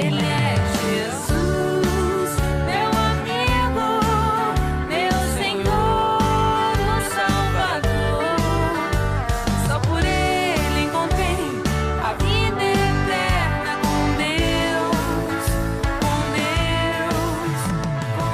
Ele é Jesus, meu amigo, meu Senhor, o Salvador. Só por Ele encontrei a vida eterna com Deus, com Deus, com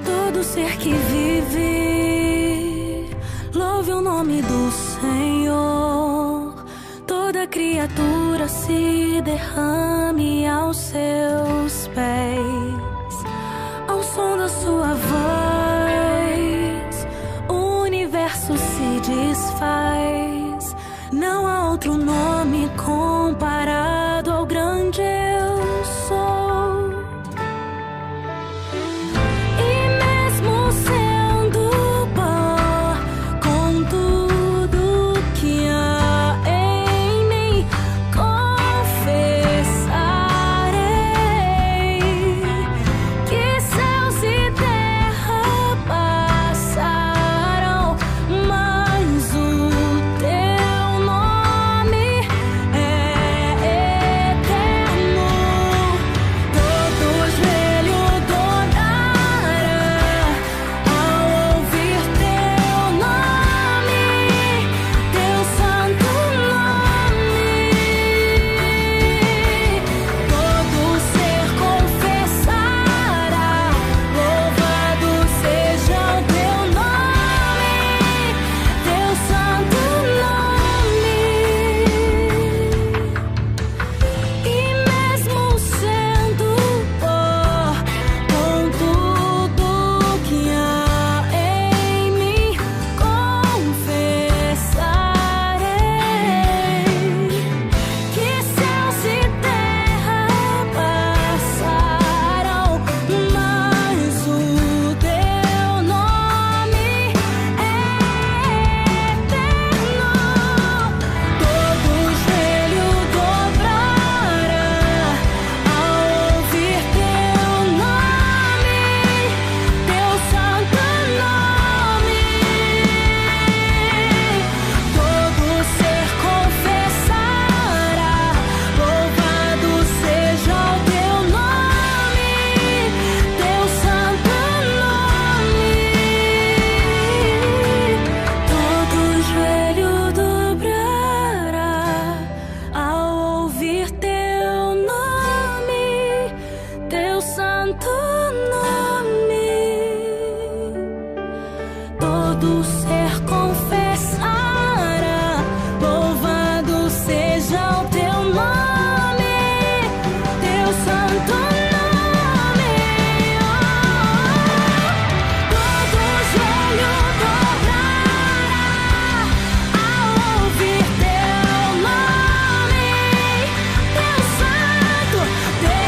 todo ser que vive, louve o nome do Senhor. Toda criatura se derrame aos seus pés. Ao som da sua voz, o universo se desfaz. Não há outro nome comparado ao grande eu sou. Todo ser confessará, louvado seja o teu nome, teu santo nome. Todo joelho dobrará ao ouvir teu nome, teu santo nome.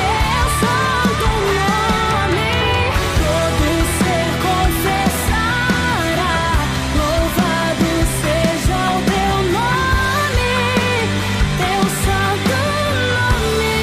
Todo ser confessará, louvado seja o teu nome, teu santo nome.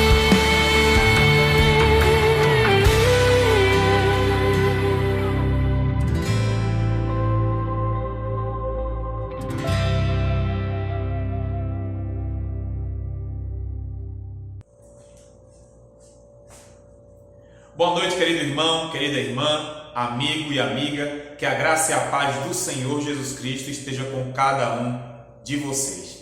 Boa noite, querido irmão, querida irmã, amigo e amiga. Que a graça e a paz do Senhor Jesus Cristo esteja com cada um de vocês.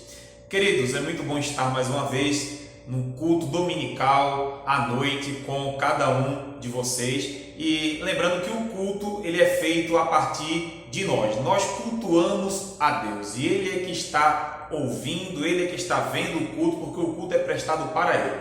Queridos, é muito bom estar mais uma vez no culto dominical à noite com cada um de vocês. E lembrando que o culto ele é feito a partir de nós. Nós cultuamos a Deus e Ele é que está ouvindo, Ele é que está vendo o culto, porque o culto é prestado para Ele.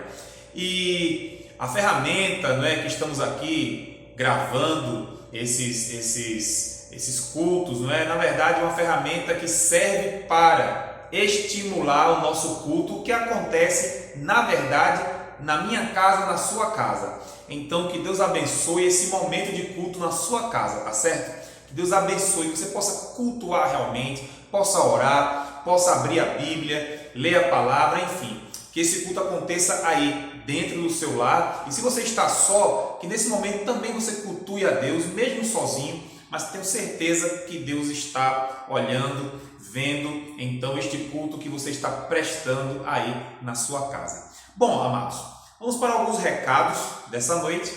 E a ferramenta, não é, que estamos aqui gravando esses cultos, não é? Na verdade, é uma ferramenta que serve para estimular o nosso culto, que acontece, na verdade, na minha casa, na sua casa. Então, que Deus abençoe esse momento de culto na sua casa, tá certo? Que Deus abençoe, que você possa cultuar realmente, possa orar, possa abrir a Bíblia, ler a palavra, enfim, que esse culto aconteça aí dentro do seu lar. E se você está só, que nesse momento também você cultue a Deus, mesmo sozinho, mas tenho certeza que Deus está olhando, vendo, então, este culto que você está prestando aí na sua casa. Bom, amados, vamos para alguns recados dessa noite.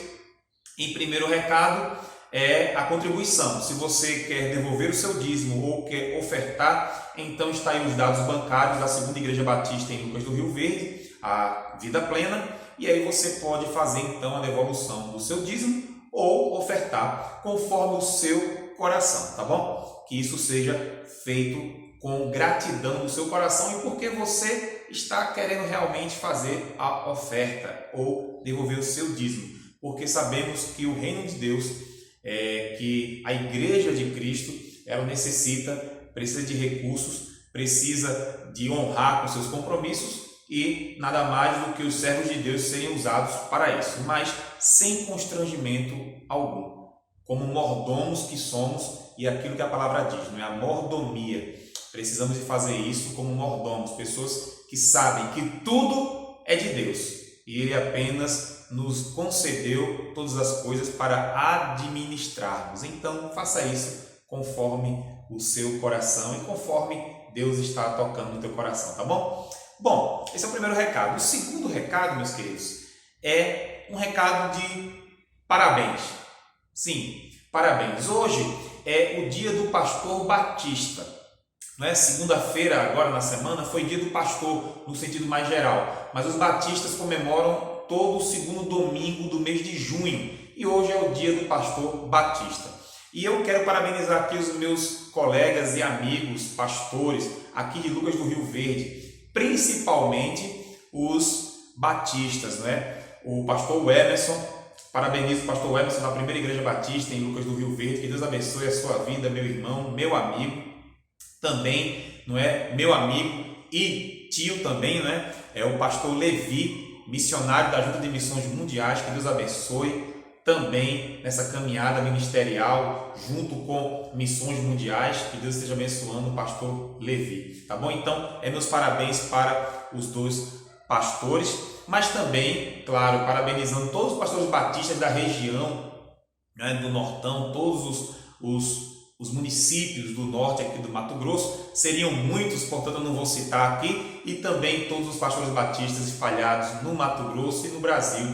Em primeiro recado é a contribuição. Se você quer devolver o seu dízimo ou quer ofertar, então está aí os dados bancários da Segunda Igreja Batista em Lucas do Rio Verde, a Vida Plena, e aí você pode fazer então a devolução do seu dízimo ou ofertar conforme o seu coração, tá bom? Que isso seja feito com gratidão do seu coração e porque você está querendo realmente fazer a oferta ou devolver o seu dízimo, porque sabemos que o reino de Deus, que a igreja de Cristo, ela precisa de recursos, precisa de honrar com seus compromissos e nada mais do que os servos de Deus serem usados para isso, mas sem constrangimento algum, como mordomos que somos, e aquilo que a palavra diz, não é a mordomia. Precisamos de fazer isso como mordomos, pessoas que sabem que tudo é de Deus e Ele apenas nos concedeu todas as coisas para administrarmos. Então, faça isso conforme o seu coração e conforme Deus está tocando no teu coração, tá bom? Bom, esse é o primeiro recado. O segundo recado, meus queridos, é um recado de parabéns. Sim, parabéns. Hoje é o dia do pastor batista. Segunda-feira, agora na semana, foi dia do pastor no sentido mais geral, mas os batistas comemoram todo o segundo domingo do mês de junho e hoje é o dia do pastor batista. E eu quero parabenizar aqui os meus colegas e amigos pastores aqui de Lucas do Rio Verde, principalmente os batistas, O pastor Emerson, parabenizo o pastor Emerson da Primeira Igreja Batista em Lucas do Rio Verde, que Deus abençoe a sua vida, meu irmão, meu amigo. Também, meu amigo e tio também, é o pastor Levi, missionário da Junta de Missões Mundiais, que Deus abençoe também nessa caminhada ministerial junto com Missões Mundiais, que Deus esteja abençoando o pastor Levi, tá bom? Então, meus parabéns para os dois pastores, mas também, claro, parabenizando todos os pastores batistas da região, do Nortão, todos os municípios do norte aqui do Mato Grosso, seriam muitos, portanto eu não vou citar aqui, e também todos os pastores batistas espalhados no Mato Grosso e no Brasil.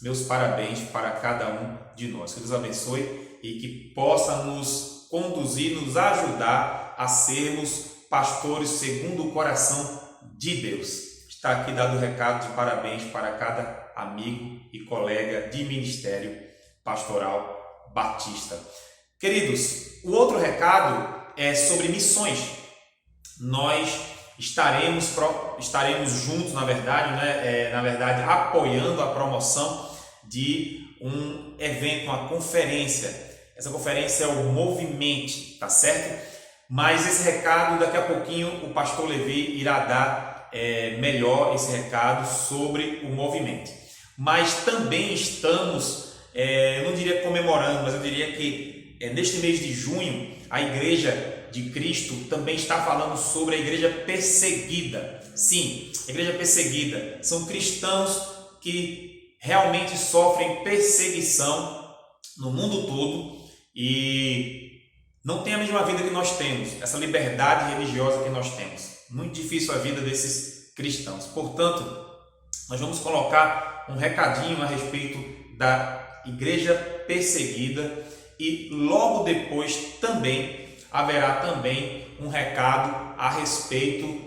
Meus parabéns para cada um de nós. Que Deus abençoe e que possa nos conduzir, nos ajudar a sermos pastores segundo o coração de Deus. Está aqui dado o recado de parabéns para cada amigo e colega de ministério pastoral batista. Queridos, o outro recado é sobre missões. Nós estaremos juntos, na verdade, apoiando a promoção de um evento, uma conferência. Essa conferência é o Movimente, tá certo? Mas esse recado, daqui a pouquinho, o pastor Levi irá dar melhor esse recado sobre o Movimente. Mas também estamos, eu não diria comemorando, mas eu diria que neste mês de junho, a Igreja de Cristo também está falando sobre a igreja perseguida. Sim, a igreja perseguida são cristãos que realmente sofrem perseguição no mundo todo e não têm a mesma vida que nós temos, essa liberdade religiosa que nós temos. Muito difícil a vida desses cristãos. Portanto, nós vamos colocar um recadinho a respeito da igreja perseguida e logo depois também haverá também um recado a respeito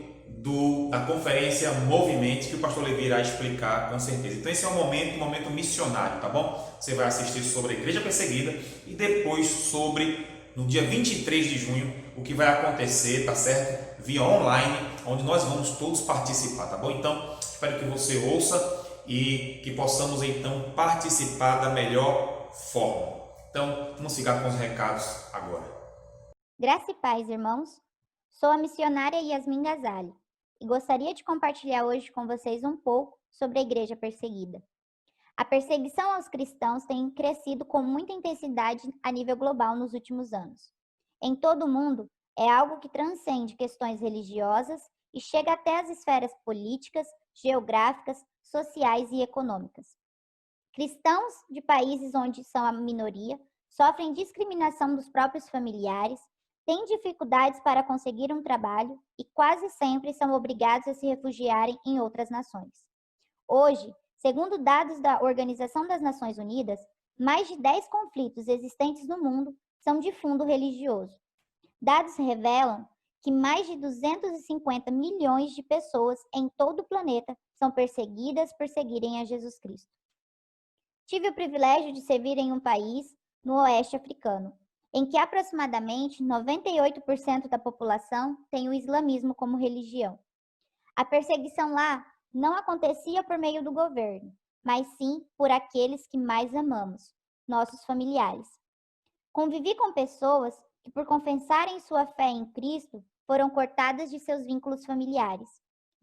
da conferência Movimente, que o pastor Levi irá explicar com certeza. Então esse é um momento missionário, tá bom? Você vai assistir sobre a igreja perseguida e depois sobre, no dia 23 de junho, o que vai acontecer, tá certo? Via online, onde nós vamos todos participar, tá bom? Então, espero que você ouça e que possamos então participar da melhor forma. Então, vamos ficar com os recados agora. Graça e paz, irmãos. Sou a missionária Yasmin Gazali e gostaria de compartilhar hoje com vocês um pouco sobre a igreja perseguida. A perseguição aos cristãos tem crescido com muita intensidade a nível global nos últimos anos. Em todo o mundo, É algo que transcende questões religiosas e chega até as esferas políticas, geográficas, sociais e econômicas. Cristãos de países onde são a minoria sofrem discriminação dos próprios familiares, têm dificuldades para conseguir um trabalho e quase sempre são obrigados a se refugiarem em outras nações. Hoje, segundo dados da Organização das Nações Unidas, mais de 10 conflitos existentes no mundo são de fundo religioso. Dados revelam que mais de 250 milhões de pessoas em todo o planeta são perseguidas por seguirem a Jesus Cristo. Tive o privilégio de servir em um país no oeste africano, em que aproximadamente 98% da população tem o islamismo como religião. A perseguição lá não acontecia por meio do governo, mas sim por aqueles que mais amamos, nossos familiares. Convivi com pessoas que, por confessarem sua fé em Cristo, foram cortadas de seus vínculos familiares.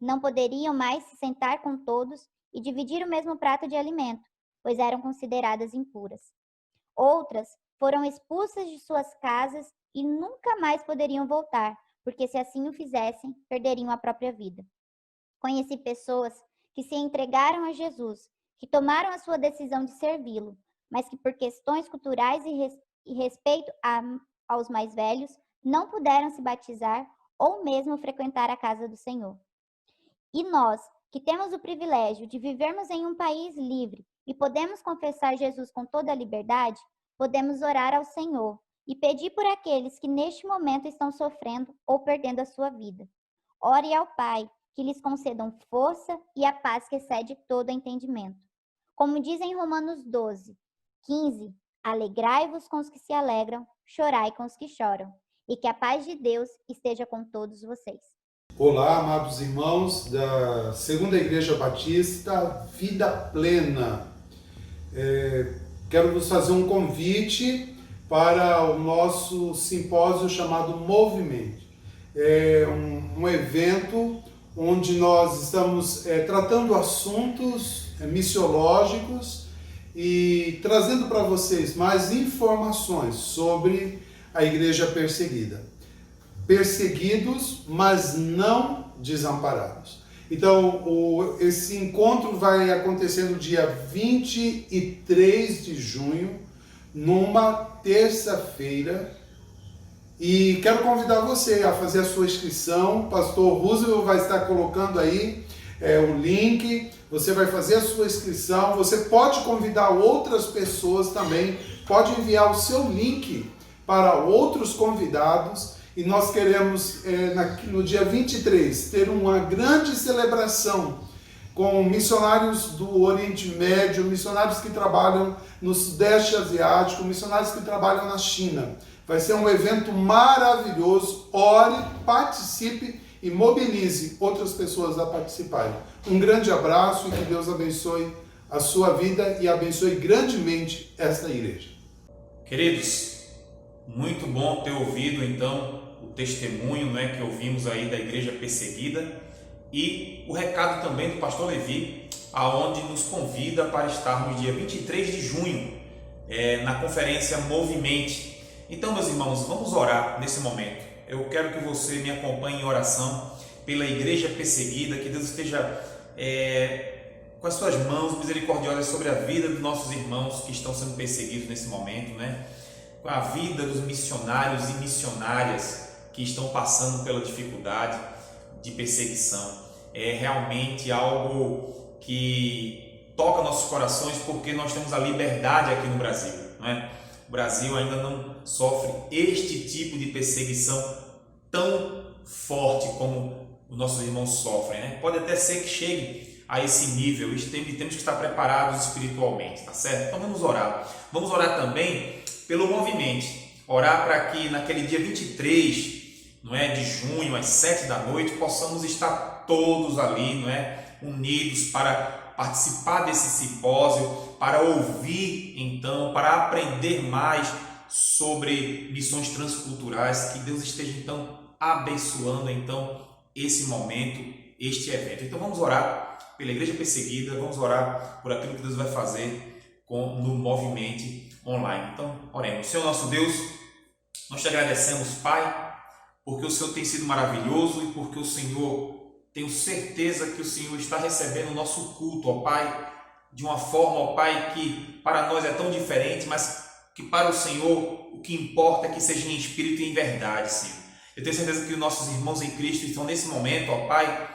Não poderiam mais se sentar com todos e dividir o mesmo prato de alimento, pois eram consideradas impuras. Outras foram expulsas de suas casas e nunca mais poderiam voltar, porque se assim o fizessem, perderiam a própria vida. Conheci pessoas que se entregaram a Jesus, que tomaram a sua decisão de servi-lo, mas que por questões culturais e respeito aos mais velhos, não puderam se batizar ou mesmo frequentar a casa do Senhor. E nós, que temos o privilégio de vivermos em um país livre e podemos confessar Jesus com toda a liberdade, podemos orar ao Senhor e pedir por aqueles que neste momento estão sofrendo ou perdendo a sua vida. Ore ao Pai, que lhes concedam força e a paz que excede todo entendimento. Como diz em Romanos 12, 15, alegrai-vos com os que se alegram, chorai com os que choram, e que a paz de Deus esteja com todos vocês. Olá, amados irmãos da Segunda Igreja Batista Vida Plena. Quero vos fazer um convite para o nosso simpósio chamado Movimento. É um evento onde nós estamos tratando assuntos missiológicos e trazendo para vocês mais informações sobre a igreja perseguida. Perseguidos, mas não desamparados. Então, esse encontro vai acontecer no dia 23 de junho, numa terça-feira. E quero convidar você a fazer a sua inscrição. O pastor Roosevelt vai estar colocando aí o link. Você vai fazer a sua inscrição. Você pode convidar outras pessoas também. Pode enviar o seu link para outros convidados. E nós queremos, no dia 23, ter uma grande celebração com missionários do Oriente Médio, missionários que trabalham no Sudeste Asiático, missionários que trabalham na China. Vai ser um evento maravilhoso. Ore, participe e mobilize outras pessoas a participarem. Um grande abraço e que Deus abençoe a sua vida e abençoe grandemente esta igreja. Queridos, muito bom ter ouvido então o testemunho, que ouvimos aí da igreja perseguida e o recado também do pastor Levi, aonde nos convida para estarmos dia 23 de junho na conferência Movimente. Então, meus irmãos, vamos orar nesse momento. Eu quero que você me acompanhe em oração pela igreja perseguida, que Deus esteja com as suas mãos misericordiosas sobre a vida dos nossos irmãos que estão sendo perseguidos nesse momento, com a vida dos missionários e missionárias que estão passando pela dificuldade de perseguição. É realmente algo que toca nossos corações, porque nós temos a liberdade aqui no Brasil, O Brasil ainda não sofre este tipo de perseguição tão forte como os nossos irmãos sofrem, Pode até ser que chegue a esse nível e temos que estar preparados espiritualmente, tá certo? Então vamos orar. Vamos orar também pelo Movimento. Orar para que naquele dia 23, de junho, às 7 da noite, possamos estar todos ali, unidos para participar desse simpósio, para ouvir então, para aprender mais sobre missões transculturais. Que Deus esteja então abençoando então esse momento, este evento. Então vamos orar pela igreja perseguida, vamos orar por aquilo que Deus vai fazer no Movimento online. Então oremos. Senhor nosso Deus, nós te agradecemos, Pai, porque o Senhor tem sido maravilhoso e porque o Senhor, tenho certeza que o Senhor está recebendo o nosso culto, ó Pai, de uma forma, ó Pai, que para nós é tão diferente, mas que para o Senhor o que importa é que seja em espírito e em verdade, Senhor. Eu tenho certeza que os nossos irmãos em Cristo estão nesse momento, ó Pai,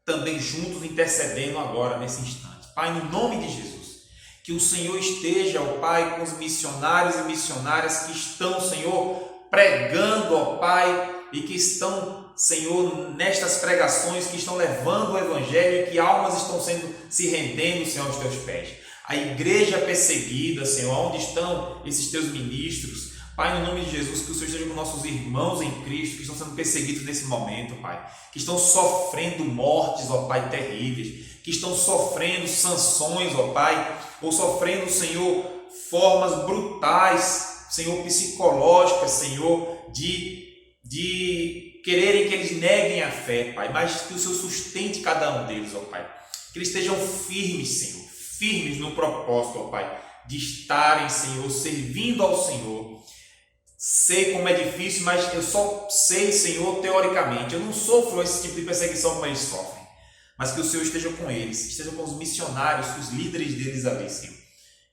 também juntos intercedendo agora, nesse instante. Pai, no nome de Jesus, que o Senhor esteja, ó Pai, com os missionários e missionárias que estão, Senhor, pregando, ó Pai, e que estão, Senhor, nestas pregações, que estão levando o Evangelho e que almas estão se rendendo, Senhor, aos Teus pés. A igreja perseguida, Senhor, onde estão esses Teus ministros? Pai, no nome de Jesus, que o Senhor esteja com nossos irmãos em Cristo, que estão sendo perseguidos nesse momento, Pai, que estão sofrendo mortes, ó Pai, terríveis, que estão sofrendo sanções, ó Pai, ou sofrendo, Senhor, formas brutais, Senhor, psicológicas, Senhor, de quererem que eles neguem a fé, Pai, mas que o Senhor sustente cada um deles, ó Pai, que eles estejam firmes, Senhor, firmes no propósito, ó Pai, de estarem, Senhor, servindo ao Senhor. Sei como é difícil, mas eu só sei, Senhor, teoricamente. Eu não sofro esse tipo de perseguição como eles sofrem. Mas que o Senhor esteja com eles, esteja com os missionários, os líderes deles ali, Senhor.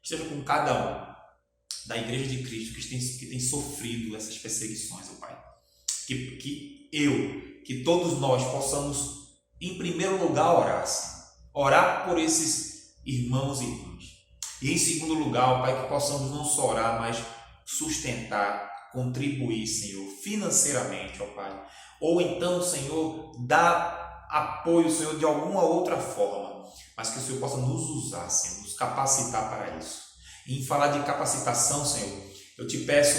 Esteja com cada um da Igreja de Cristo que tem sofrido essas perseguições, ó Pai. Que todos nós possamos, em primeiro lugar, orar, Senhor. Orar por esses irmãos e irmãs. E em segundo lugar, ó Pai, que possamos não só orar, mas sustentar, contribuir, Senhor, financeiramente, ó Pai. Ou então, Senhor, dar apoio, Senhor, de alguma outra forma, mas que o Senhor possa nos usar, Senhor, nos capacitar para isso. E em falar de capacitação, Senhor, eu te peço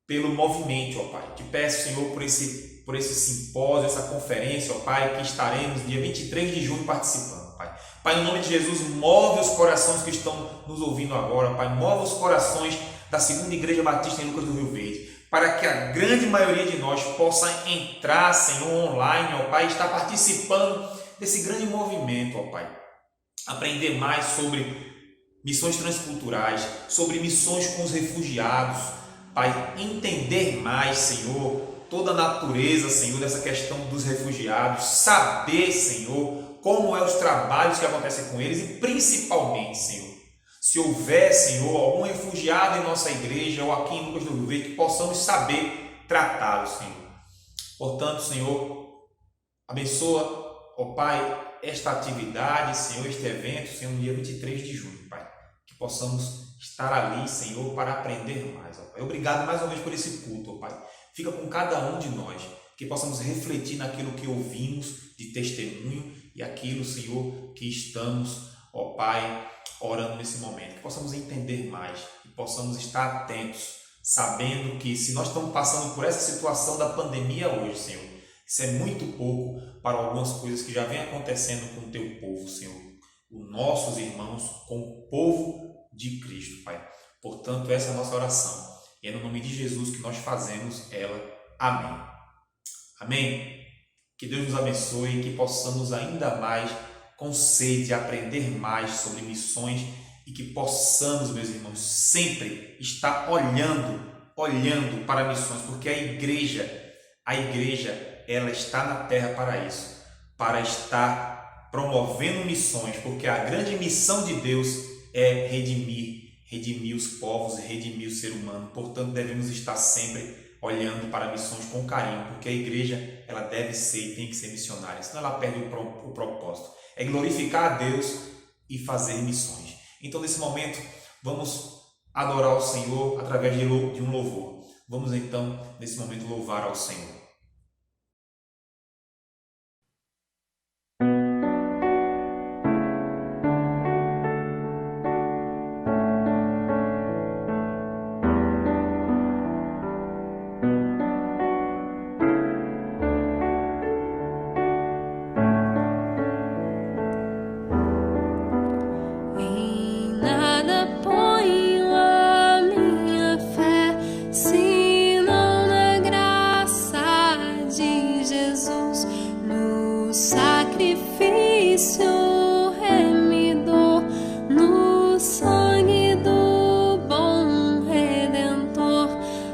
pelo movimento, ó Pai. Te peço, Senhor, por esse simpósio, essa conferência, ó Pai, que estaremos dia 23 de junho participando, Pai. Pai, no nome de Jesus, move os corações que estão nos ouvindo agora, Pai. Move os corações da Segunda Igreja Batista em Lucas do Rio Verde, para que a grande maioria de nós possa entrar, Senhor, online, ó Pai, estar participando desse grande movimento, ó Pai. Aprender mais sobre missões transculturais, sobre missões com os refugiados, Pai. Entender mais, Senhor, toda a natureza, Senhor, dessa questão dos refugiados. Saber, Senhor, como é os trabalhos que acontecem com eles e principalmente, Senhor, se houver, Senhor, algum refugiado em nossa igreja ou aqui em Lucas do Rio Verde, que possamos saber tratá-lo, Senhor. Portanto, Senhor, abençoa, ó Pai, esta atividade, Senhor, este evento, Senhor, no dia 23 de junho, Pai. Que possamos estar ali, Senhor, para aprender mais, ó Pai. Obrigado mais uma vez por esse culto, ó Pai. Fica com cada um de nós, que possamos refletir naquilo que ouvimos de testemunho e aquilo, Senhor, que estamos, ó Pai, orando nesse momento, que possamos entender mais, que possamos estar atentos, sabendo que se nós estamos passando por essa situação da pandemia hoje, Senhor, isso é muito pouco para algumas coisas que já vem acontecendo com o Teu povo, Senhor, os nossos irmãos com o povo de Cristo, Pai. Portanto, essa é a nossa oração, e é no nome de Jesus que nós fazemos ela. Amém. Amém. Que Deus nos abençoe e que possamos ainda mais com sede, aprender mais sobre missões e que possamos, meus irmãos, sempre estar olhando para missões, porque a igreja, ela está na terra para isso, para estar promovendo missões, porque a grande missão de Deus é redimir os povos, redimir o ser humano. Portanto, devemos estar sempre olhando para missões com carinho, porque a igreja, ela deve ser e tem que ser missionária, senão ela perde o propósito. É glorificar a Deus e fazer missões. Então, nesse momento, vamos adorar o Senhor através de um louvor. Vamos, então, nesse momento, louvar ao Senhor. Em nada ponho a minha fé, senão na graça de Jesus, no sacrifício remidor, no sangue do bom Redentor.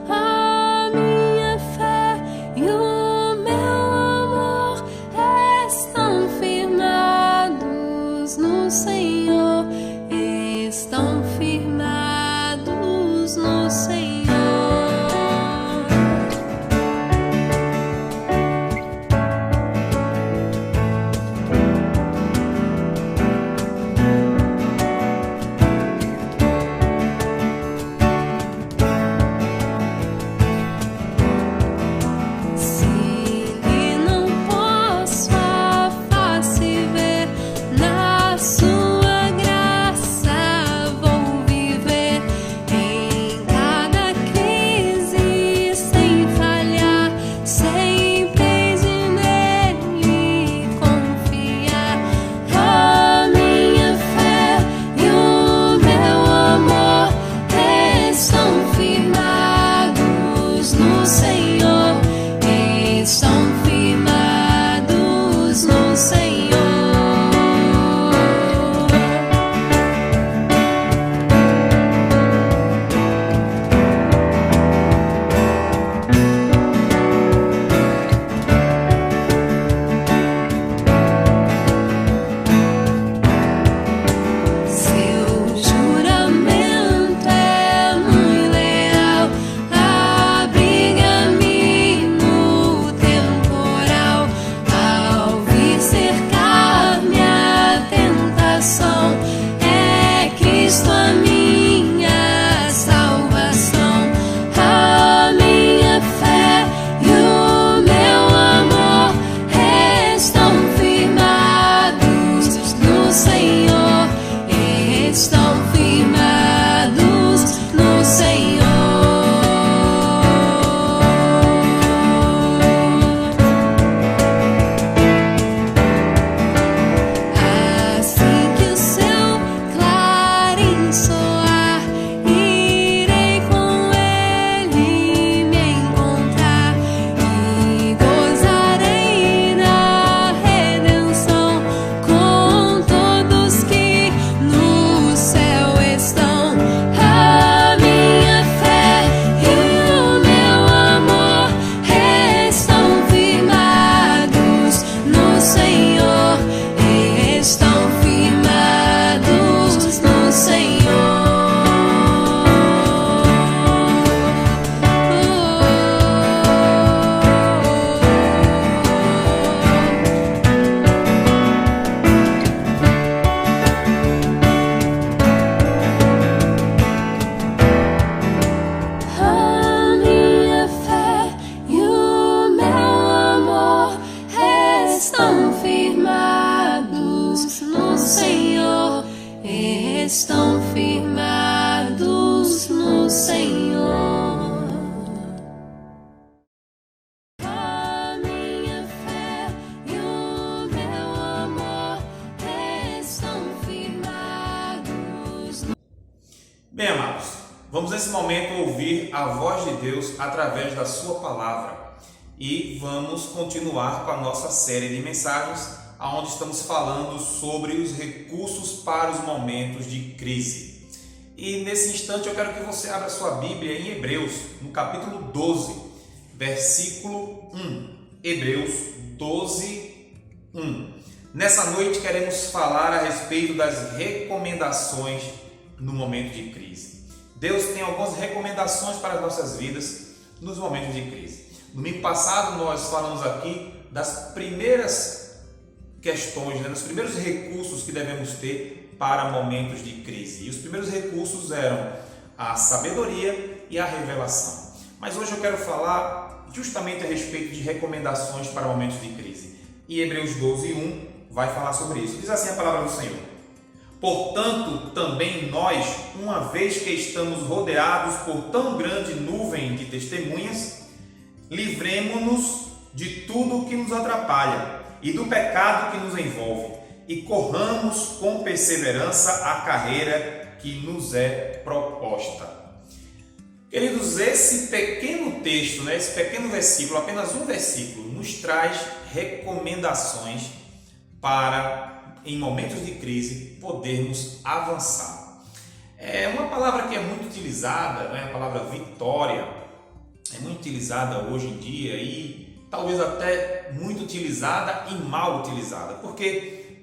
A minha fé e o estão firmados no Senhor. A minha fé e o meu amor estão firmados no... Bem, amados, vamos nesse momento ouvir a voz de Deus através da sua palavra e vamos continuar com a nossa série de mensagens onde estamos falando sobre os recursos para os momentos de crise. E nesse instante eu quero que você abra sua Bíblia em Hebreus, no capítulo 12, versículo 1. Hebreus 12, 1. Nessa noite queremos falar a respeito das recomendações no momento de crise. Deus tem algumas recomendações para as nossas vidas nos momentos de crise. No domingo passado nós falamos aqui das primeiras questões, dos primeiros recursos que devemos ter para momentos de crise. E os primeiros recursos eram a sabedoria e a revelação. Mas hoje eu quero falar justamente a respeito de recomendações para momentos de crise. E Hebreus 12, 1 vai falar sobre isso. Diz assim a palavra do Senhor: portanto, também nós, uma vez que estamos rodeados por tão grande nuvem de testemunhas, livremo-nos de tudo que nos atrapalha e do pecado que nos envolve, e corramos com perseverança a carreira que nos é proposta. Queridos, esse pequeno texto, esse pequeno versículo, apenas um versículo, nos traz recomendações para, em momentos de crise, podermos avançar. É uma palavra que é muito utilizada, a palavra vitória, é muito utilizada hoje em dia e talvez até muito utilizada e mal utilizada, porque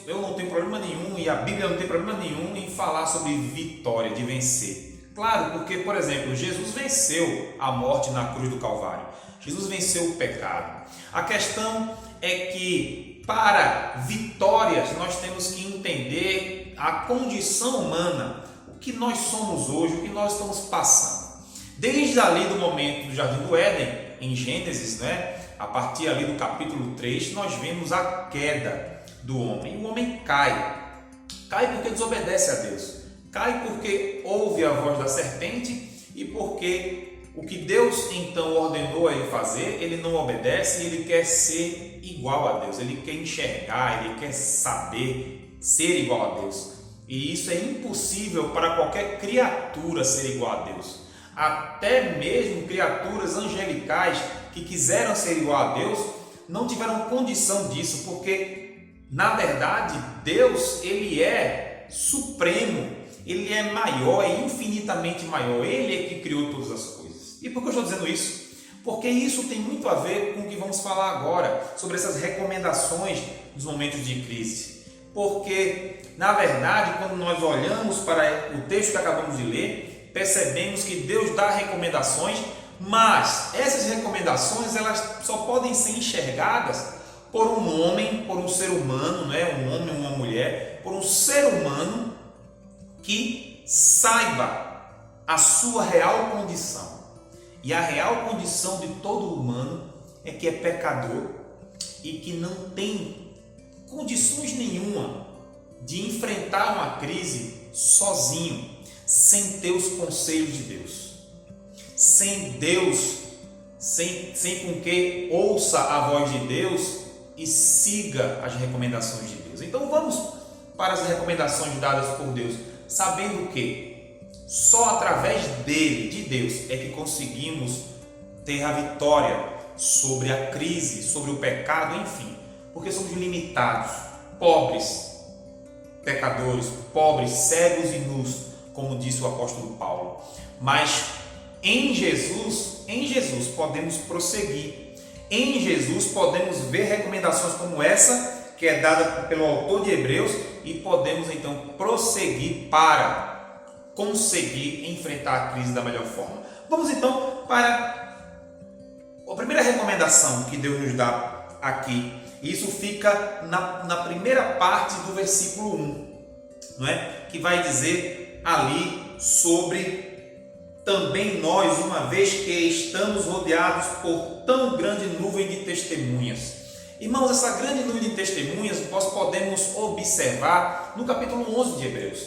eu não tenho problema nenhum e a Bíblia não tem problema nenhum em falar sobre vitória, de vencer. Claro, porque, por exemplo, Jesus venceu a morte na cruz do Calvário. Jesus venceu o pecado. A questão é que para vitórias nós temos que entender a condição humana, o que nós somos hoje, o que nós estamos passando. Desde ali do momento do Jardim do Éden, em Gênesis, a partir ali do capítulo 3, nós vemos a queda do homem. O homem cai porque desobedece a Deus, cai porque ouve a voz da serpente e porque o que Deus então ordenou a ele fazer, ele não obedece e ele quer ser igual a Deus, ele quer enxergar, ele quer saber ser igual a Deus. E isso é impossível para qualquer criatura ser igual a Deus. Até mesmo criaturas angelicais que quiseram ser igual a Deus não tiveram condição disso, porque na verdade Deus, ele é supremo, ele é maior, é infinitamente maior, ele é que criou todas as coisas. E por que eu estou dizendo isso? Porque isso tem muito a ver com o que vamos falar agora, sobre essas recomendações nos momentos de crise. Porque na verdade, quando nós olhamos para o texto que acabamos de ler, percebemos que Deus dá recomendações, mas essas recomendações elas só podem ser enxergadas por um homem, por um ser humano, um homem, uma mulher, por um ser humano que saiba a sua real condição. E a real condição de todo humano é que é pecador e que não tem condições nenhuma de enfrentar uma crise sozinho, sem ter os conselhos de Deus, sem Deus, sem com que ouça a voz de Deus e siga as recomendações de Deus. Então vamos para as recomendações dadas por Deus, sabendo que só através dele, de Deus, é que conseguimos ter a vitória sobre a crise, sobre o pecado, enfim, porque somos limitados, pobres, pecadores, pobres, cegos e nus, como disse o apóstolo Paulo. Mas em Jesus podemos prosseguir. Em Jesus podemos ver recomendações como essa, que é dada pelo autor de Hebreus, e podemos então prosseguir para conseguir enfrentar a crise da melhor forma. Vamos então para a primeira recomendação que Deus nos dá aqui. Isso fica na primeira parte do versículo 1, que vai dizer ali sobre também nós, uma vez que estamos rodeados por tão grande nuvem de testemunhas. Irmãos, essa grande nuvem de testemunhas nós podemos observar no capítulo 11 de Hebreus.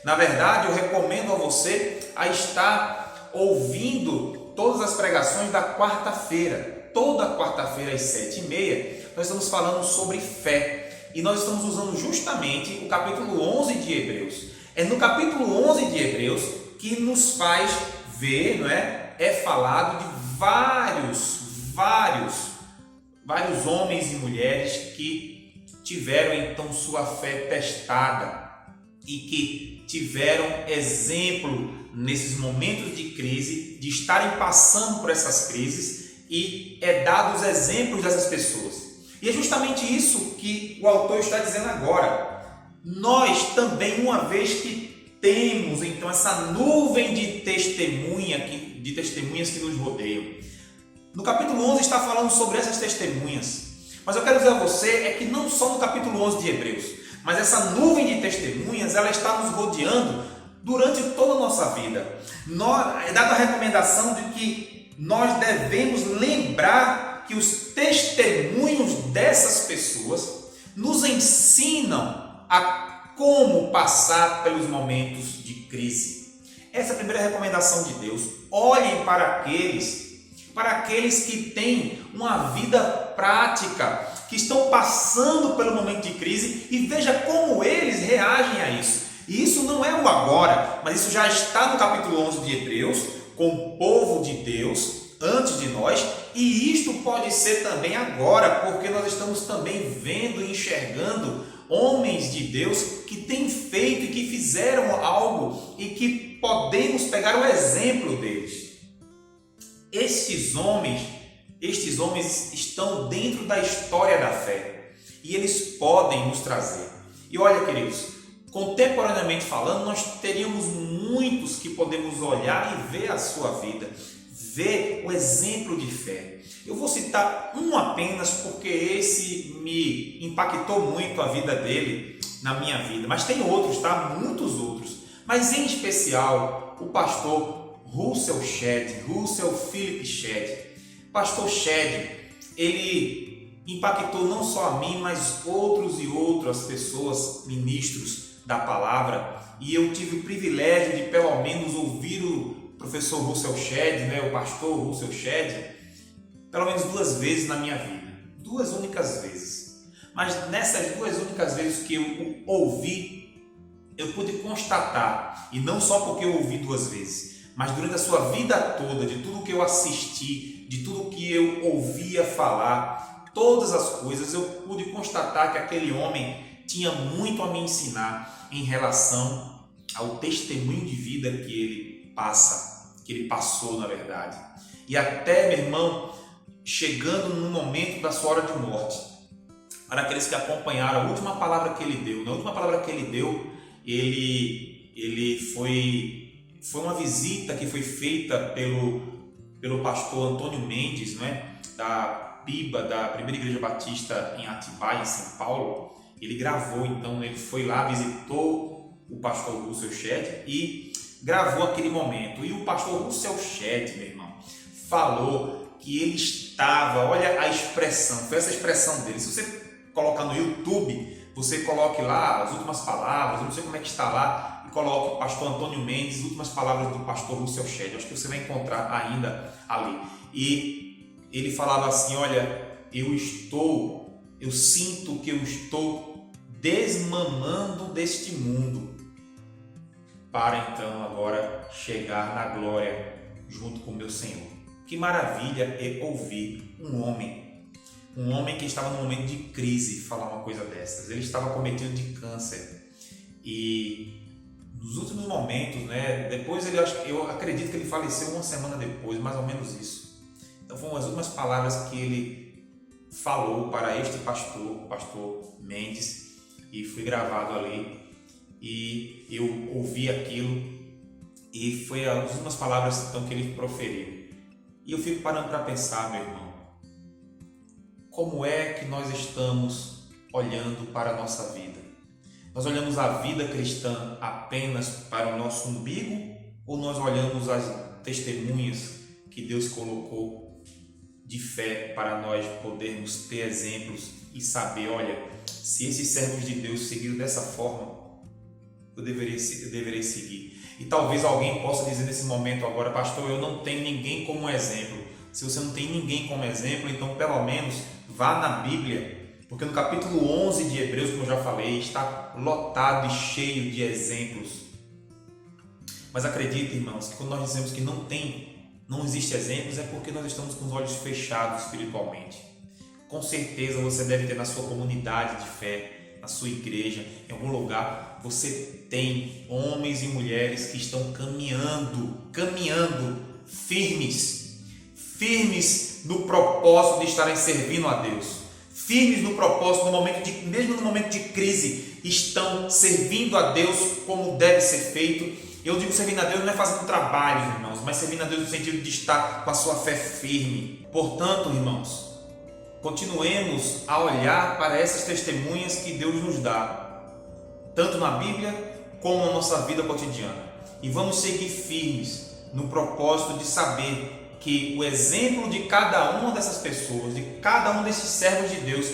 Na verdade, eu recomendo a você a estar ouvindo todas as pregações da quarta-feira. Toda quarta-feira às 7h30, nós estamos falando sobre fé. E nós estamos usando justamente o capítulo 11 de Hebreus. É no capítulo 11 de Hebreus que nos faz ver, não é? É falado de vários homens e mulheres que tiveram então sua fé testada e que tiveram exemplo nesses momentos de crise, de estarem passando por essas crises, e é dado os exemplos dessas pessoas. E é justamente isso que o autor está dizendo agora. Nós também, uma vez que temos então essa nuvem de testemunhas que nos rodeiam, no capítulo 11 está falando sobre essas testemunhas. Mas eu quero dizer a você é que não só no capítulo 11 de Hebreus, mas essa nuvem de testemunhas, ela está nos rodeando durante toda a nossa vida. É dada a recomendação de que nós devemos lembrar que os testemunhos dessas pessoas nos ensinam a como passar pelos momentos de crise. Essa é a primeira recomendação de Deus. Olhem para aqueles que têm uma vida prática, que estão passando pelo momento de crise, e veja como eles reagem a isso. E isso não é o agora, mas isso já está no capítulo 11 de Hebreus, com o povo de Deus antes de nós, e isto pode ser também agora, porque nós estamos também vendo e enxergando homens de Deus que têm feito e que fizeram algo e que podemos pegar o exemplo deles. Estes homens estão dentro da história da fé e eles podem nos trazer. E olha, queridos, contemporaneamente falando, nós teríamos muitos que podemos olhar e ver a sua vida, ver o exemplo de fé. Eu vou citar um apenas porque esse me impactou muito a vida dele na minha vida, mas tem outros, tá? Muitos outros, mas em especial o pastor Russell Philip Shedd. Pastor Shedd, ele impactou não só a mim, mas outros e outras pessoas, ministros da palavra, e eu tive o privilégio de pelo menos ouvir o professor Russell Shedd, o pastor Russell Shedd, pelo menos 2 vezes na minha vida, 2 únicas vezes. Mas nessas 2 únicas vezes que eu o ouvi, eu pude constatar, e não só porque eu ouvi 2 vezes, mas durante a sua vida toda, de tudo que eu assisti, de tudo que eu ouvia falar, todas as coisas, eu pude constatar que aquele homem tinha muito a me ensinar em relação ao testemunho de vida que ele passou na verdade. E até, meu irmão, chegando no momento da sua hora de morte, para aqueles que acompanharam a última palavra que ele deu, na última palavra que ele deu, ele foi uma visita que foi feita pelo pastor Antônio Mendes, da PIBA, da Primeira Igreja Batista em Atibaia, em São Paulo. Ele gravou, então ele foi lá, visitou o pastor Russell Shedd e gravou aquele momento. E o pastor Russell Shedd, meu irmão, falou que ele estava, olha a expressão, foi essa expressão dele. Se você colocar no YouTube, você coloque lá as últimas palavras, eu não sei como é que está lá, e coloque o pastor Antônio Mendes, as últimas palavras do pastor Russell Shedd. Acho que você vai encontrar ainda ali. E ele falava assim, olha, eu sinto que eu estou desmamando deste mundo para então agora chegar na glória junto com meu Senhor. Que maravilha é ouvir um homem que estava num momento de crise falar uma coisa dessas. Ele estava cometido de câncer e nos últimos momentos, depois eu acredito que ele faleceu 1 semana depois, mais ou menos isso. Então foram as últimas palavras que ele falou para este pastor, o pastor Mendes, e foi gravado ali, e eu ouvi aquilo, e foi as últimas palavras então, que ele proferiu. E eu fico parando para pensar, meu irmão, como é que nós estamos olhando para a nossa vida? Nós olhamos a vida cristã apenas para o nosso umbigo, ou nós olhamos as testemunhas que Deus colocou de fé para nós podermos ter exemplos e saber, olha, se esses servos de Deus seguiram dessa forma, eu deverei seguir. E talvez alguém possa dizer nesse momento agora, pastor, eu não tenho ninguém como exemplo. Se você não tem ninguém como exemplo, então pelo menos vá na Bíblia, porque no capítulo 11 de Hebreus, como eu já falei, está lotado e cheio de exemplos. Mas acredite, irmãos, que quando nós dizemos que não existe exemplos, é porque nós estamos com os olhos fechados espiritualmente. Com certeza você deve ter na sua comunidade de fé, na sua igreja, em algum lugar, você tem homens e mulheres que estão caminhando firmes no propósito de estarem servindo a Deus, firmes no propósito, mesmo no momento de crise, estão servindo a Deus como deve ser feito. Eu digo servindo a Deus não é fazendo trabalhos, irmãos, mas servindo a Deus no sentido de estar com a sua fé firme. Portanto, irmãos, continuemos a olhar para essas testemunhas que Deus nos dá, tanto na Bíblia como na nossa vida cotidiana. E vamos seguir firmes no propósito de saber que o exemplo de cada uma dessas pessoas, de cada um desses servos de Deus,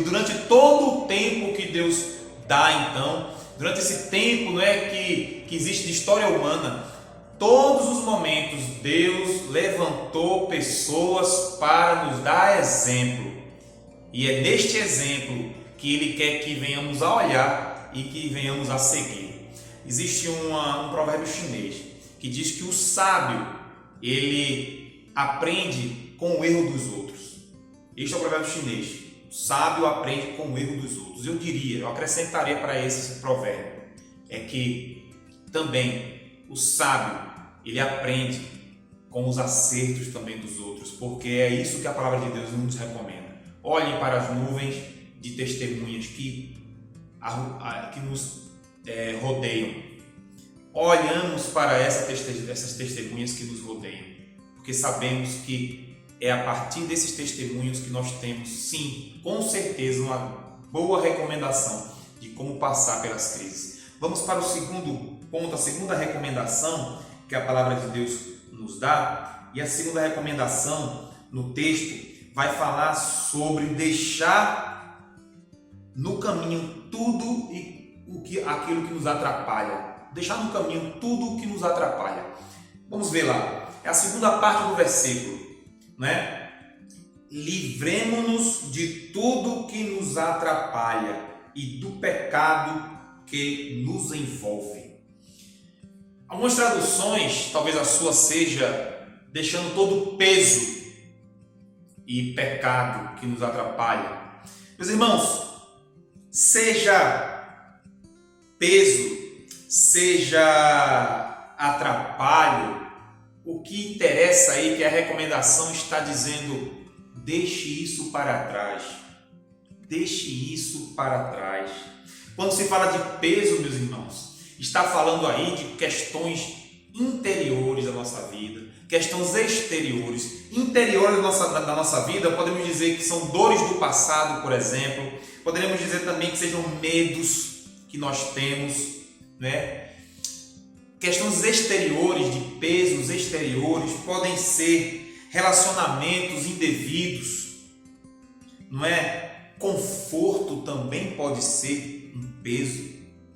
durante todo o tempo que Deus dá, então, durante esse tempo, não é, que existe de história humana, todos os momentos Deus levantou pessoas para nos dar exemplo. E é neste exemplo que Ele quer que venhamos a olhar e que venhamos a seguir. Existe um provérbio chinês que diz que o sábio, ele aprende com o erro dos outros. Este é o provérbio chinês. O sábio aprende com o erro dos outros. Eu acrescentaria para esse provérbio, é que também o sábio, ele aprende com os acertos também dos outros, porque é isso que a palavra de Deus nos recomenda. Olhem para as nuvens de testemunhas que nos rodeiam. Olhamos para essas testemunhas que nos rodeiam, porque sabemos que é a partir desses testemunhos que nós temos, sim, com certeza, uma boa recomendação de como passar pelas crises. Vamos para o segundo ponto, a segunda recomendação que a palavra de Deus nos dá. E a segunda recomendação no texto vai falar sobre deixar no caminho tudo aquilo que nos atrapalha. Deixar no caminho tudo o que nos atrapalha. Vamos ver lá. É a segunda parte do versículo, né? Livremo-nos de tudo que nos atrapalha e do pecado que nos envolve. Algumas traduções, talvez a sua seja deixando todo o peso e pecado que nos atrapalha. Meus irmãos, seja peso, seja atrapalho, o que interessa aí que a recomendação está dizendo: deixe isso para trás. Deixe isso para trás. Quando se fala de peso, meus irmãos, está falando aí de questões interiores da nossa vida, questões exteriores. Interiores da nossa vida, podemos dizer que são dores do passado, por exemplo. Poderemos dizer também que sejam medos que nós temos, né? Questões exteriores, de pesos exteriores, podem ser relacionamentos indevidos, não é? Conforto também pode ser um peso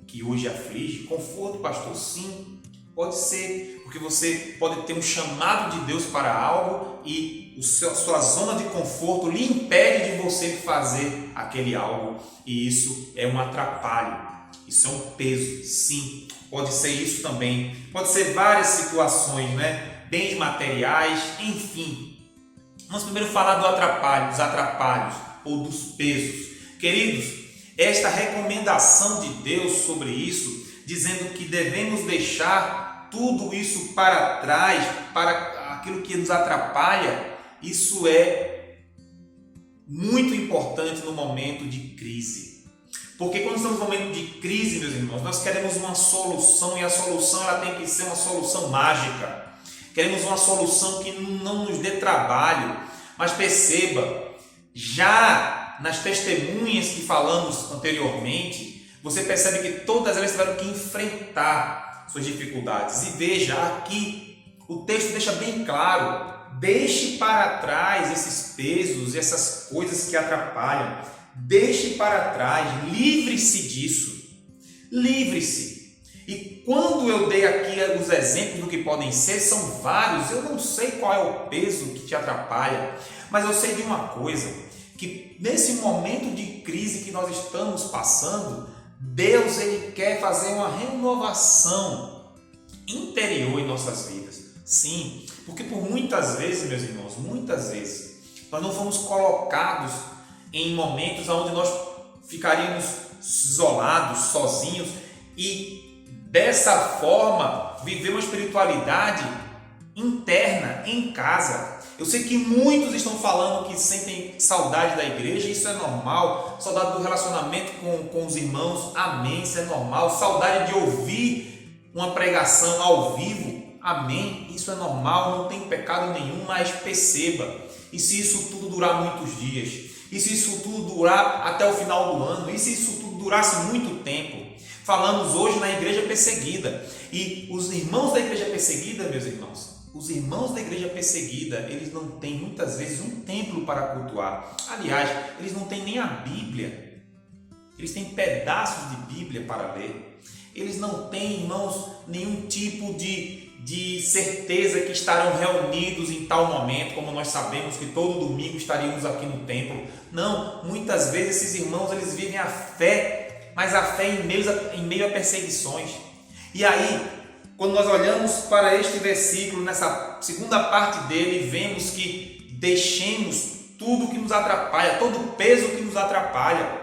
que hoje aflige. Conforto, pastor, sim, pode ser, porque você pode ter um chamado de Deus para algo e sua zona de conforto lhe impede de você fazer aquele algo, e isso é um atrapalho, isso é um peso, sim, pode ser isso também, pode ser várias situações, né? Bens materiais, enfim. Vamos primeiro falar dos atrapalhos ou dos pesos. Queridos, esta recomendação de Deus sobre isso, dizendo que devemos deixar tudo isso para trás, para aquilo que nos atrapalha, isso é muito importante no momento de crise. Porque quando estamos no momento de crise, meus irmãos, nós queremos uma solução, e a solução ela tem que ser uma solução mágica. Queremos uma solução que não nos dê trabalho. Mas perceba, já nas testemunhas que falamos anteriormente, você percebe que todas elas tiveram que enfrentar suas dificuldades. E veja, aqui o texto deixa bem claro: deixe para trás esses pesos, essas coisas que atrapalham. Deixe para trás, livre-se disso. Livre-se. E quando eu dei aqui os exemplos do que podem ser, são vários. Eu não sei qual é o peso que te atrapalha, mas eu sei de uma coisa, que nesse momento de crise que nós estamos passando, Deus ele quer fazer uma renovação interior em nossas vidas. Sim, porque por muitas vezes, meus irmãos, muitas vezes, nós não fomos colocados em momentos onde nós ficaríamos isolados, sozinhos e dessa forma viver uma espiritualidade interna, em casa. Eu sei que muitos estão falando que sentem saudade da igreja, isso é normal, saudade do relacionamento com os irmãos, amém, isso é normal, saudade de ouvir uma pregação ao vivo, amém, isso é normal, não tem pecado nenhum, mas perceba, e se isso tudo durar muitos dias, e se isso tudo durar até o final do ano, e se isso tudo durasse muito tempo? Falamos hoje na igreja perseguida, e os irmãos da igreja perseguida, meus irmãos, os irmãos da igreja perseguida, eles não têm muitas vezes um templo para cultuar. Aliás, eles não têm nem a Bíblia. Eles têm pedaços de Bíblia para ler. Eles não têm, irmãos, nenhum tipo de certeza que estarão reunidos em tal momento, como nós sabemos que todo domingo estaríamos aqui no templo. Não, muitas vezes esses irmãos, eles vivem a fé, mas a fé em meio a perseguições. E aí, quando nós olhamos para este versículo, nessa segunda parte dele, vemos que deixemos tudo que nos atrapalha, todo o peso que nos atrapalha.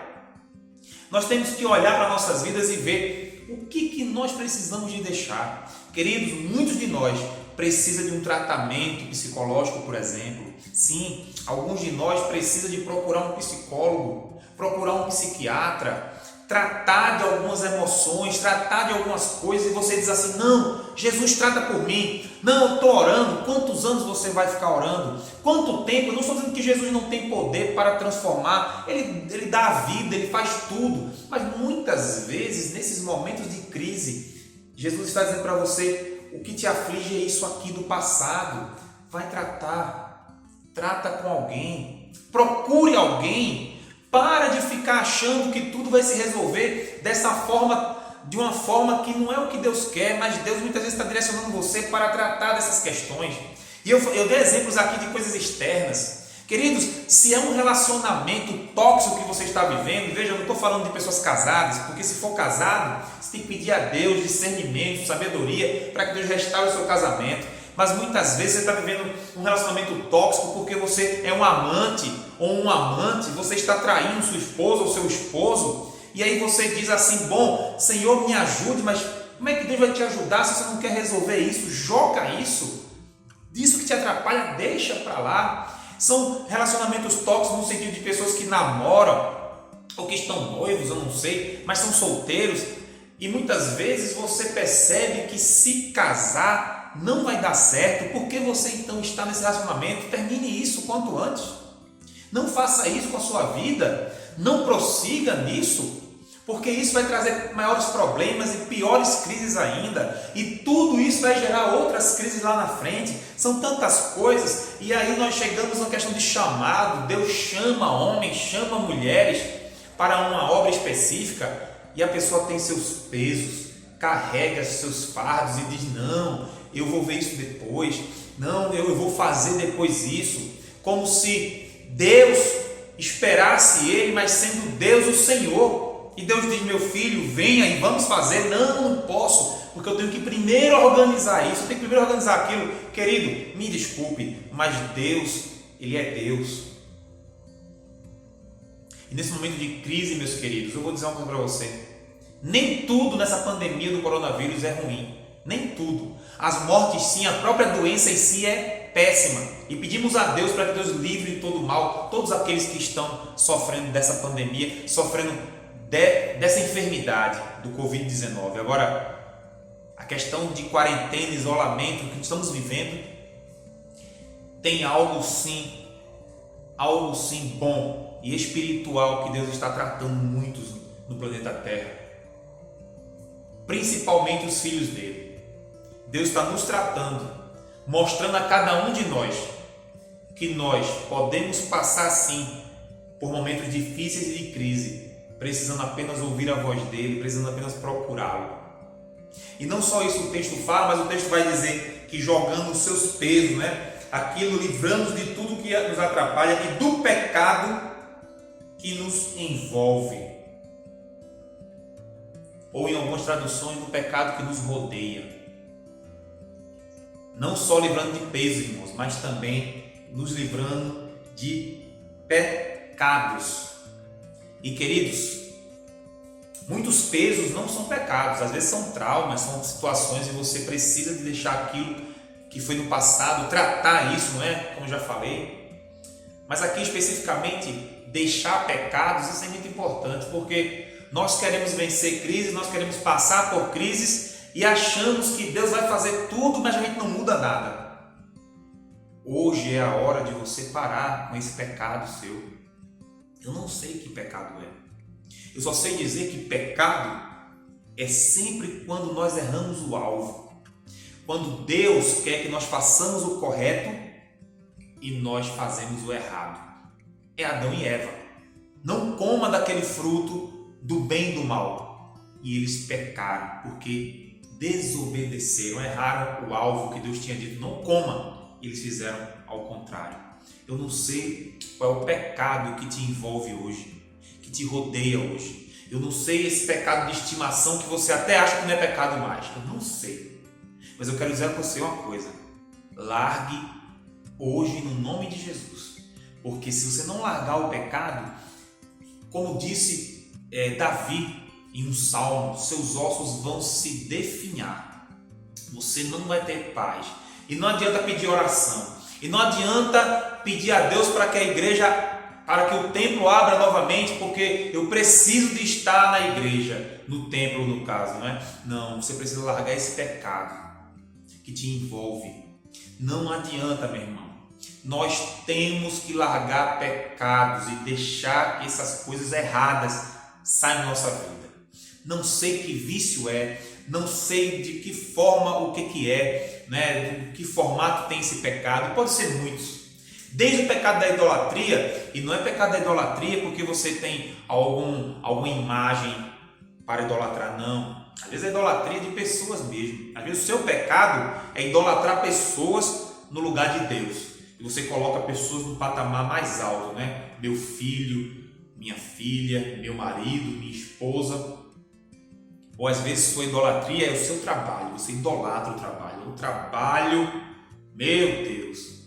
Nós temos que olhar para nossas vidas e ver o que nós precisamos de deixar. Queridos, muitos de nós precisam de um tratamento psicológico, por exemplo. Sim, alguns de nós precisam de procurar um psicólogo, procurar um psiquiatra, tratar de algumas emoções, tratar de algumas coisas, e você diz assim: não, Jesus trata por mim, não, eu estou orando. Quantos anos você vai ficar orando? Quanto tempo? Eu não estou dizendo que Jesus não tem poder para transformar, ele dá a vida, ele faz tudo, mas muitas vezes nesses momentos de crise, Jesus está dizendo para você: o que te aflige é isso aqui do passado, vai tratar, trata com alguém, procure alguém. Para de ficar achando que tudo vai se resolver dessa forma, de uma forma que não é o que Deus quer, mas Deus muitas vezes está direcionando você para tratar dessas questões. E eu dei exemplos aqui de coisas externas. Queridos, se é um relacionamento tóxico que você está vivendo, veja, eu não estou falando de pessoas casadas, porque se for casado, você tem que pedir a Deus discernimento, sabedoria, para que Deus restaure o seu casamento. Mas muitas vezes você está vivendo um relacionamento tóxico porque você é um amante ou um amante, você está traindo sua esposa ou seu esposo, e aí você diz assim: bom, Senhor, me ajude, mas como é que Deus vai te ajudar se você não quer resolver isso? Joga isso que te atrapalha, deixa para lá. São relacionamentos tóxicos no sentido de pessoas que namoram ou que estão noivos, eu não sei, mas são solteiros, e muitas vezes você percebe que se casar não vai dar certo. Porque você então está nesse relacionamento? Termine isso o quanto antes. Não faça isso com a sua vida, não prossiga nisso, porque isso vai trazer maiores problemas e piores crises ainda, e tudo isso vai gerar outras crises lá na frente. São tantas coisas, e aí nós chegamos na questão de chamado. Deus chama homens, chama mulheres para uma obra específica, e a pessoa tem seus pesos, carrega seus fardos e diz: não, eu vou ver isso depois, não, eu vou fazer depois isso, como se Deus esperasse ele, mas sendo Deus o Senhor. E Deus diz: meu filho, venha e vamos fazer. Não posso, porque eu tenho que primeiro organizar isso, eu tenho que primeiro organizar aquilo. Querido, me desculpe, mas Deus, Ele é Deus. E nesse momento de crise, meus queridos, eu vou dizer uma coisa para você: nem tudo nessa pandemia do coronavírus é ruim, nem tudo. As mortes sim, a própria doença em si é péssima, e pedimos a Deus para que Deus livre de todo o mal todos aqueles que estão sofrendo dessa pandemia, sofrendo dessa enfermidade do Covid-19. Agora, a questão de quarentena, isolamento que estamos vivendo, tem algo sim bom e espiritual que Deus está tratando muitos no planeta Terra, principalmente os filhos dele. Deus está nos tratando, mostrando a cada um de nós que nós podemos passar sim por momentos difíceis e de crise, precisando apenas ouvir a voz dele, precisando apenas procurá-lo. E não só isso o texto fala, mas o texto vai dizer que jogando os seus pesos, aquilo, livrando-nos de tudo que nos atrapalha e do pecado que nos envolve. Ou em algumas traduções, do pecado que nos rodeia. Não só livrando de pesos, irmãos, mas também nos livrando de pecados. E queridos, muitos pesos não são pecados, às vezes são traumas, são situações e você precisa de deixar aquilo que foi no passado, tratar isso, como já falei. Mas aqui especificamente, deixar pecados, isso é muito importante, porque nós queremos vencer crises, nós queremos passar por crises e achamos que Deus vai fazer tudo, mas a gente não muda nada. Hoje é a hora de você parar com esse pecado seu. Eu não sei que pecado é. Eu só sei dizer que pecado é sempre quando nós erramos o alvo. Quando Deus quer que nós façamos o correto e nós fazemos o errado. É Adão e Eva. Não coma daquele fruto do bem e do mal. E eles pecaram porque desobedeceram, erraram o alvo que Deus tinha dito, não coma. Eles fizeram ao contrário. Eu não sei qual é o pecado que te envolve hoje, que te rodeia hoje. Eu não sei esse pecado de estimação que você até acha que não é pecado mais. Eu não sei. Mas eu quero dizer a você uma coisa. Largue hoje no nome de Jesus. Porque se você não largar o pecado, como disse Davi em um salmo, seus ossos vão se definhar. Você não vai ter paz. E não adianta pedir oração. E não adianta pedir a Deus para que a igreja, para que o templo abra novamente, porque eu preciso de estar na igreja, no templo no caso, Não, você precisa largar esse pecado que te envolve. Não adianta, meu irmão. Nós temos que largar pecados e deixar que essas coisas erradas saiam da nossa vida. Não sei que vício é, não sei de que forma, o que é, de que formato tem esse pecado, pode ser muitos. Desde o pecado da idolatria, e não é pecado da idolatria porque você tem alguma imagem para idolatrar, não. Às vezes é idolatria de pessoas mesmo. Às vezes o seu pecado é idolatrar pessoas no lugar de Deus. E você coloca pessoas no patamar mais alto, Meu filho, minha filha, meu marido, minha esposa. Ou às vezes sua idolatria é o seu trabalho, você idolatra o trabalho. O trabalho, meu Deus,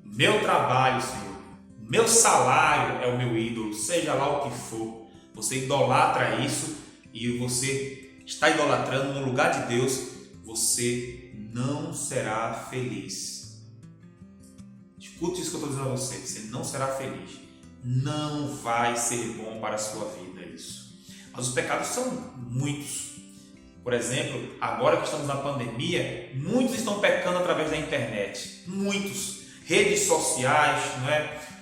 meu trabalho, Senhor, meu salário é o meu ídolo, seja lá o que for. Você idolatra isso e você está idolatrando no lugar de Deus, você não será feliz. Escute isso que eu estou dizendo a você, você não será feliz. Não vai ser bom para a sua vida isso. Mas os pecados são muitos. Por exemplo, agora que estamos na pandemia, muitos estão pecando através da internet. Muitos. Redes sociais,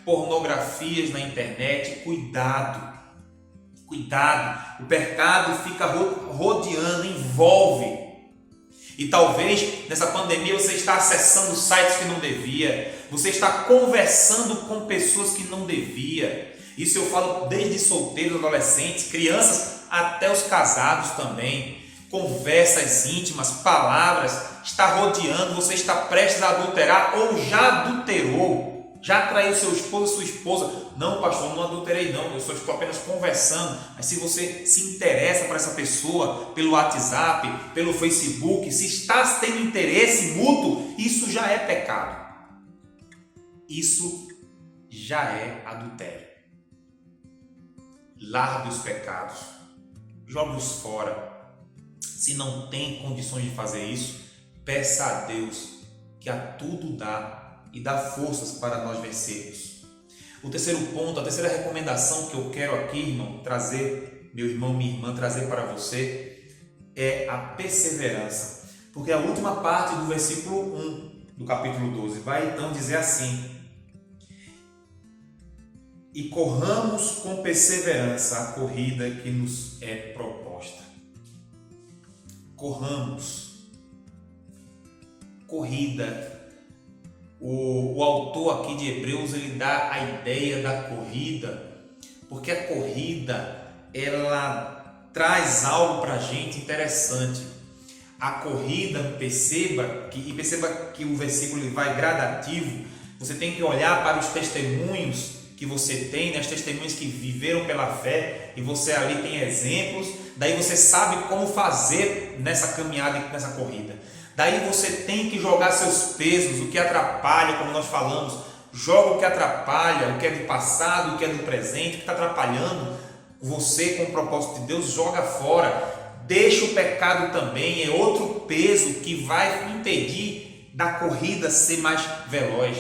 pornografias na internet. Cuidado. Cuidado. O pecado fica rodeando, envolve. E talvez nessa pandemia você está acessando sites que não devia. Você está conversando com pessoas que não devia. Isso eu falo desde solteiros, adolescentes, crianças, até os casados também. Conversas íntimas, palavras, está rodeando, você está prestes a adulterar ou já adulterou, já traiu seu esposo, sua esposa. Não, pastor, não adulterei não, eu só estou apenas conversando. Mas se você se interessa por essa pessoa pelo WhatsApp, pelo Facebook, se está tendo interesse mútuo, isso já é pecado. Isso já é adultério. Largue os pecados, jogue-os fora. Se não tem condições de fazer isso, peça a Deus que a tudo dá e dá forças para nós vencermos. O terceiro ponto, a terceira recomendação que eu quero aqui, irmão, trazer, meu irmão, minha irmã, trazer para você é a perseverança. Porque a última parte do versículo 1 do capítulo 12 vai então dizer assim: e corramos com perseverança a corrida que nos é proposta. Corramos. Corrida O autor aqui de Hebreus, ele dá a ideia da corrida, porque a corrida, ela traz algo para a gente interessante. A corrida, perceba que o versículo ele vai gradativo. Você tem que olhar para os testemunhos que você tem, né? Os testemunhos que viveram pela fé, e você ali tem exemplos, daí você sabe como fazer nessa caminhada, nessa corrida. Daí você tem que jogar seus pesos, o que atrapalha, como nós falamos, joga o que atrapalha, o que é do passado, o que é do presente, o que está atrapalhando você com o propósito de Deus, joga fora. Deixa o pecado também, é outro peso que vai impedir da corrida ser mais veloz.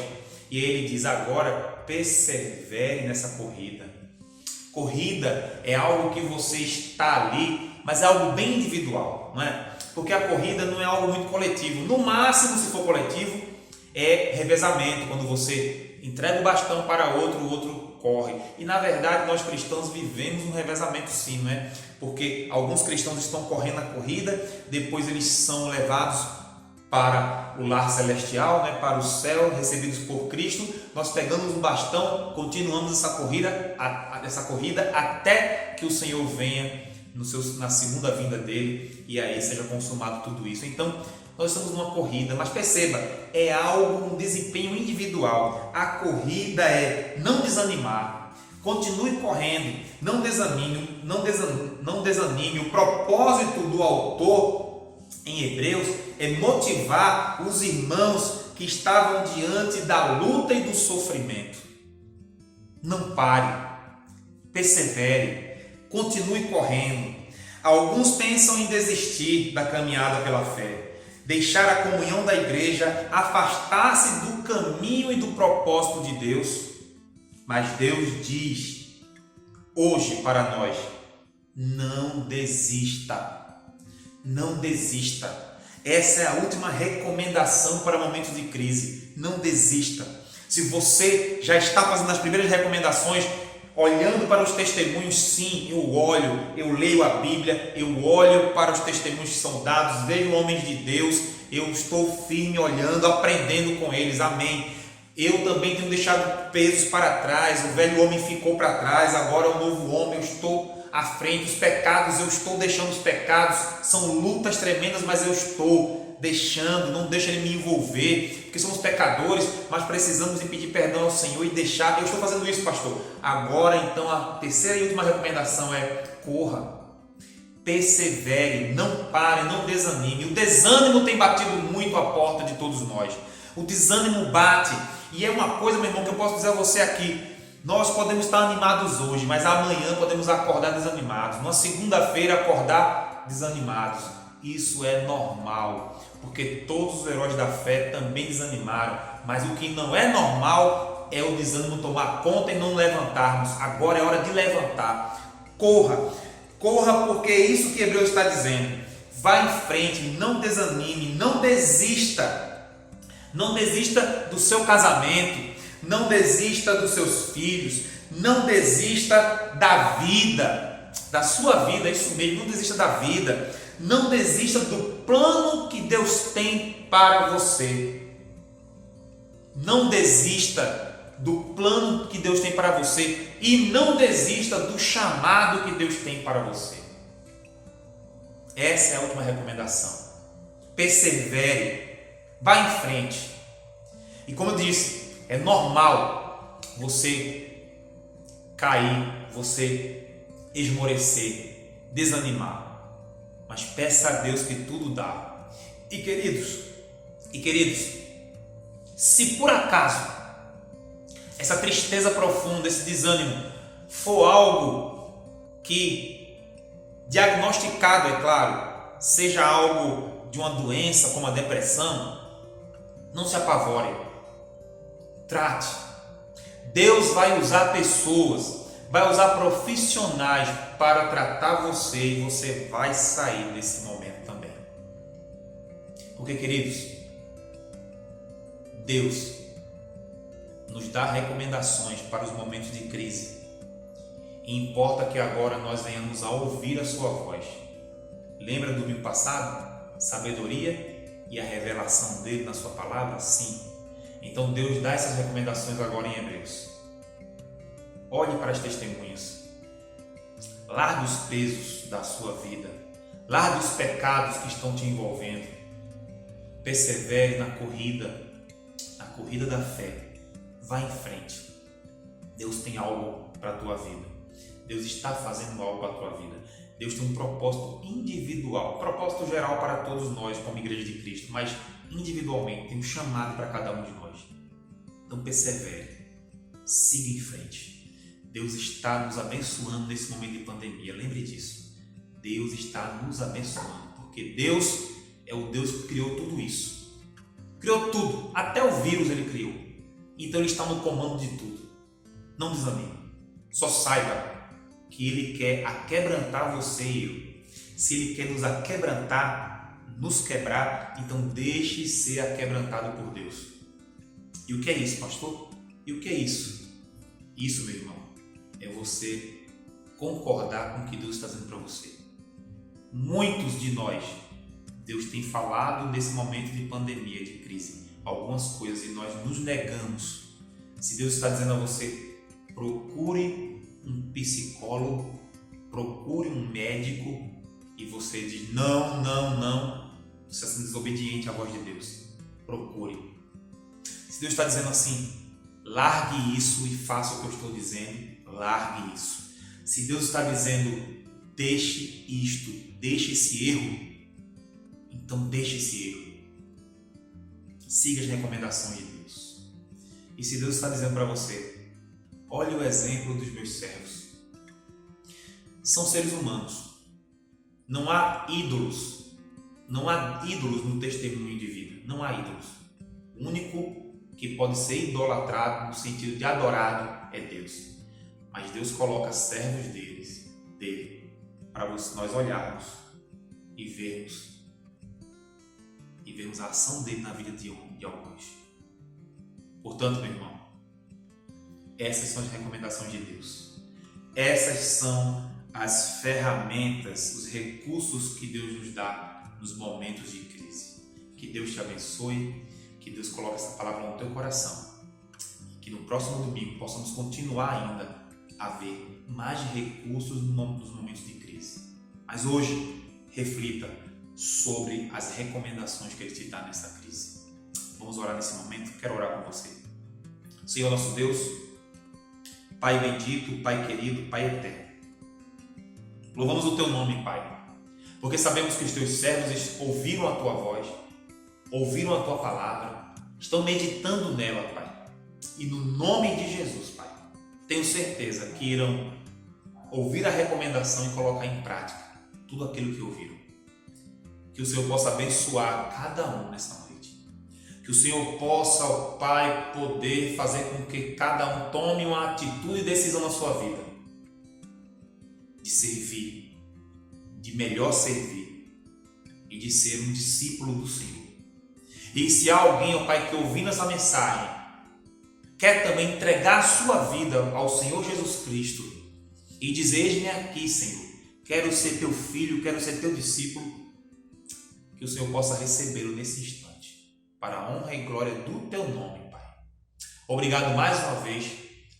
E ele diz agora, persevere nessa corrida. Corrida é algo que você está ali, mas é algo bem individual, não é? Porque a corrida não é algo muito coletivo. No máximo, se for coletivo, é revezamento, quando você entrega o bastão para outro, o outro corre. E na verdade nós cristãos vivemos um revezamento sim, não é? Porque alguns cristãos estão correndo a corrida, depois eles são levados para o lar celestial, né? Para o céu, recebidos por Cristo. Nós pegamos um bastão, continuamos essa corrida até que o Senhor venha na segunda vinda dele, e aí seja consumado tudo isso. Então nós estamos numa corrida, mas perceba, é algo, um desempenho individual. A corrida é não desanimar, continue correndo, não desanime, não desanime. O propósito do autor em Hebreus é motivar os irmãos que estavam diante da luta e do sofrimento. Não pare, persevere, continue correndo. Alguns pensam em desistir da caminhada pela fé, deixar a comunhão da igreja, afastar-se do caminho e do propósito de Deus. Mas Deus diz hoje para nós: não desista, não desista. Essa é a última recomendação para momentos de crise. Não desista. Se você já está fazendo as primeiras recomendações, olhando para os testemunhos, sim, eu leio a Bíblia, eu olho para os testemunhos que são dados, vejo homens de Deus, eu estou firme olhando, aprendendo com eles, amém. Eu também tenho deixado pesos para trás, o velho homem ficou para trás, agora é o novo homem, eu estou à frente. Os pecados, eu estou deixando os pecados, são lutas tremendas, mas eu estou deixando, não deixa ele me envolver, porque somos pecadores, mas precisamos de pedir perdão ao Senhor e deixar. Eu estou fazendo isso, pastor. Agora, então, a terceira e última recomendação é: corra, persevere, não pare, não desanime. O desânimo tem batido muito a porta de todos nós. O desânimo bate, e é uma coisa, meu irmão, que eu posso dizer a você aqui: nós podemos estar animados hoje, mas amanhã podemos acordar desanimados. Numa segunda-feira acordar desanimados. Isso é normal, porque todos os heróis da fé também desanimaram. Mas o que não é normal é o desânimo tomar conta e não levantarmos. Agora é hora de levantar. Corra, corra, porque é isso que Hebreus está dizendo. Vá em frente, não desanime, não desista. Não desista do seu casamento, não desista dos seus filhos, não desista da vida, da sua vida, isso mesmo, não desista da vida, não desista do plano que Deus tem para você. Não desista do plano que Deus tem para você e não desista do chamado que Deus tem para você. Essa é a última recomendação. Persevere, vá em frente. E como eu disse, é normal você cair, você esmorecer, desanimar. Mas peça a Deus que tudo dá. E queridos, se por acaso essa tristeza profunda, esse desânimo for algo que, diagnosticado, é claro, seja algo de uma doença como a depressão, não se apavore. Trate. Deus vai usar pessoas, vai usar profissionais para tratar você, e você vai sair desse momento também. Porque, queridos, Deus nos dá recomendações para os momentos de crise. E importa que agora nós venhamos a ouvir a sua voz. Lembra do domingo passado? Sabedoria e a revelação dele na sua palavra? Sim. Então Deus dá essas recomendações agora em Hebreus. Olhe para as testemunhas. Largue os pesos da sua vida. Largue os pecados que estão te envolvendo. Persevere na corrida da fé. Vá em frente. Deus tem algo para a tua vida. Deus está fazendo algo para a tua vida. Deus tem um propósito individual, propósito geral para todos nós como Igreja de Cristo, mas individualmente tem um chamado para cada um de nós. Então persevere, siga em frente. Deus está nos abençoando nesse momento de pandemia. Lembre disso. Deus está nos abençoando, porque Deus é o Deus que criou tudo isso. Criou tudo, até o vírus Ele criou. Então Ele está no comando de tudo. Não desanime. Só saiba que Ele quer aquebrantar você e eu. Se Ele quer nos aquebrantar, nos quebrar, então deixe ser aquebrantado por Deus. E o que é isso, pastor? E o que é isso? Isso, meu irmão, é você concordar com o que Deus está dizendo para você. Muitos de nós, Deus tem falado nesse momento de pandemia, de crise, algumas coisas e nós nos negamos. Se Deus está dizendo a você, procure um psicólogo, procure um médico, e você diz não, você está sendo desobediente à voz de Deus. Procure. Se Deus está dizendo assim, largue isso e faça o que eu estou dizendo, largue isso. Se Deus está dizendo, deixe isto, deixe esse erro, então deixe esse erro. Siga as recomendações de Deus. E se Deus está dizendo para você, olhe o exemplo dos meus servos. São seres humanos. Não há ídolos. Não há ídolos no testemunho de vida. Não há ídolos. O único que pode ser idolatrado no sentido de adorado é Deus. Mas Deus coloca servos dele, para nós olharmos e vermos a ação dele na vida de alguns. Portanto, meu irmão, essas são as recomendações de Deus. Essas são as ferramentas, os recursos que Deus nos dá nos momentos de crise. Que Deus te abençoe, que Deus coloque essa palavra no teu coração. Que no próximo domingo possamos continuar ainda a ver mais recursos nos momentos de crise. Mas hoje, reflita sobre as recomendações que Ele te dá nessa crise. Vamos orar nesse momento? Quero orar com você. Senhor nosso Deus, Pai bendito, Pai querido, Pai eterno. Louvamos o Teu nome, Pai, porque sabemos que os Teus servos ouviram a Tua voz, ouviram a Tua palavra, estão meditando nela, Pai. E no nome de Jesus, Pai, tenho certeza que irão ouvir a recomendação e colocar em prática tudo aquilo que ouviram. Que o Senhor possa abençoar cada um nessa noite. Que o Senhor possa, ó Pai, poder fazer com que cada um tome uma atitude e decisão na sua vida. De servir, de melhor servir e de ser um discípulo do Senhor. E se há alguém, ó Pai, que ouvindo essa mensagem, quer também entregar a sua vida ao Senhor Jesus Cristo e dizer, eis-me aqui, Senhor, quero ser Teu filho, quero ser Teu discípulo, que o Senhor possa recebê-lo nesse instante, para a honra e glória do Teu nome, Pai. Obrigado mais uma vez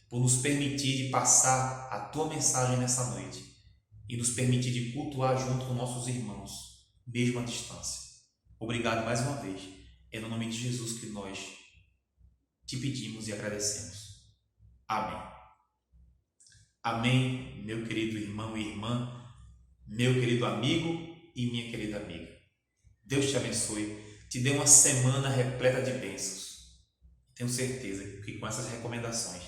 por nos permitir de passar a Tua mensagem nessa noite e nos permitir de cultuar junto com nossos irmãos, mesmo à distância. Obrigado mais uma vez. É no nome de Jesus que nós te pedimos e agradecemos. Amém. Amém, meu querido irmão e irmã, meu querido amigo e minha querida amiga. Deus te abençoe, te dê uma semana repleta de bênçãos. Tenho certeza que com essas recomendações,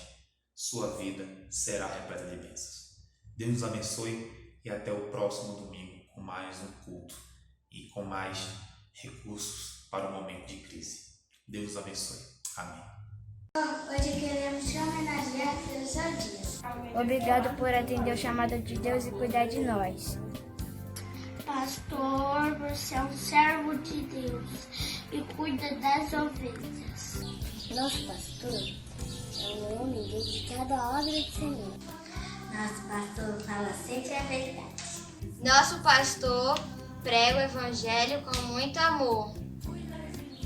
sua vida será repleta de bênçãos. Deus nos abençoe e até o próximo domingo com mais um culto e com mais recursos para o momento de crise. Deus nos abençoe. Amém. Hoje queremos te homenagear pelo seu dia. Obrigado por atender o chamado de Deus e cuidar de nós. Pastor, você é um servo de Deus e cuida das ovelhas. Nosso pastor é um homem dedicado à obra do Senhor. Nosso pastor fala sempre a verdade. Nosso pastor prega o evangelho com muito amor.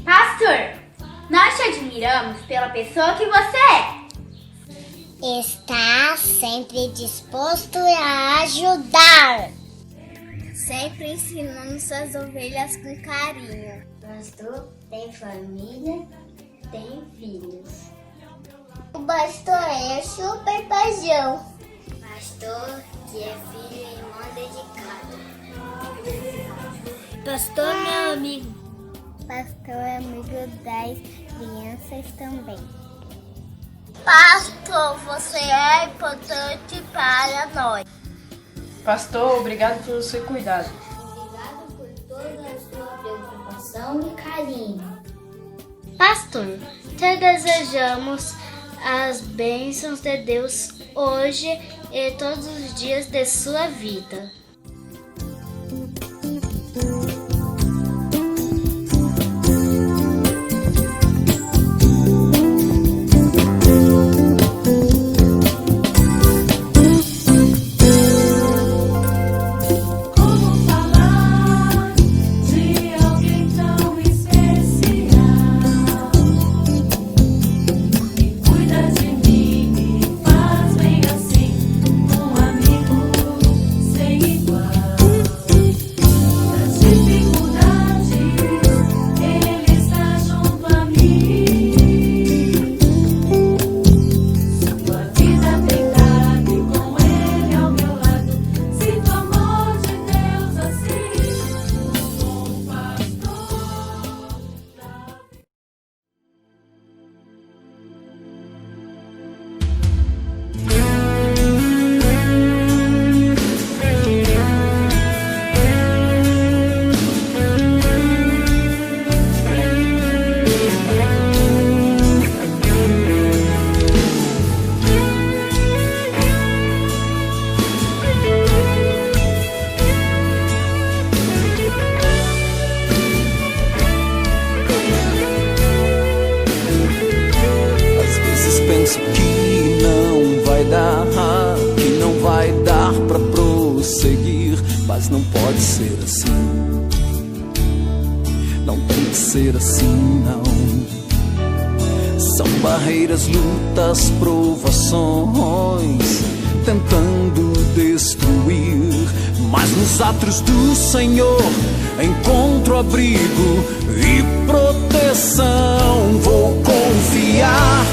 Pastor, nós te admiramos admiramos pela pessoa que você é. Está sempre disposto a ajudar. Sempre ensinando suas ovelhas com carinho. Pastor tem família, tem filhos. O pastor é super paixão. Pastor que é filho e irmão dedicado. Pastor meu amigo. Pastor é amigo das crianças também. Pastor, você é importante para nós. Pastor, obrigado pelo seu cuidado. Obrigado por toda a sua preocupação e carinho. Pastor, te desejamos as bênçãos de Deus hoje e todos os dias de sua vida. Mas não pode ser assim. Não tem que ser assim, não. São barreiras, lutas, provações tentando destruir. Mas nos atos do Senhor encontro abrigo e proteção. Vou confiar.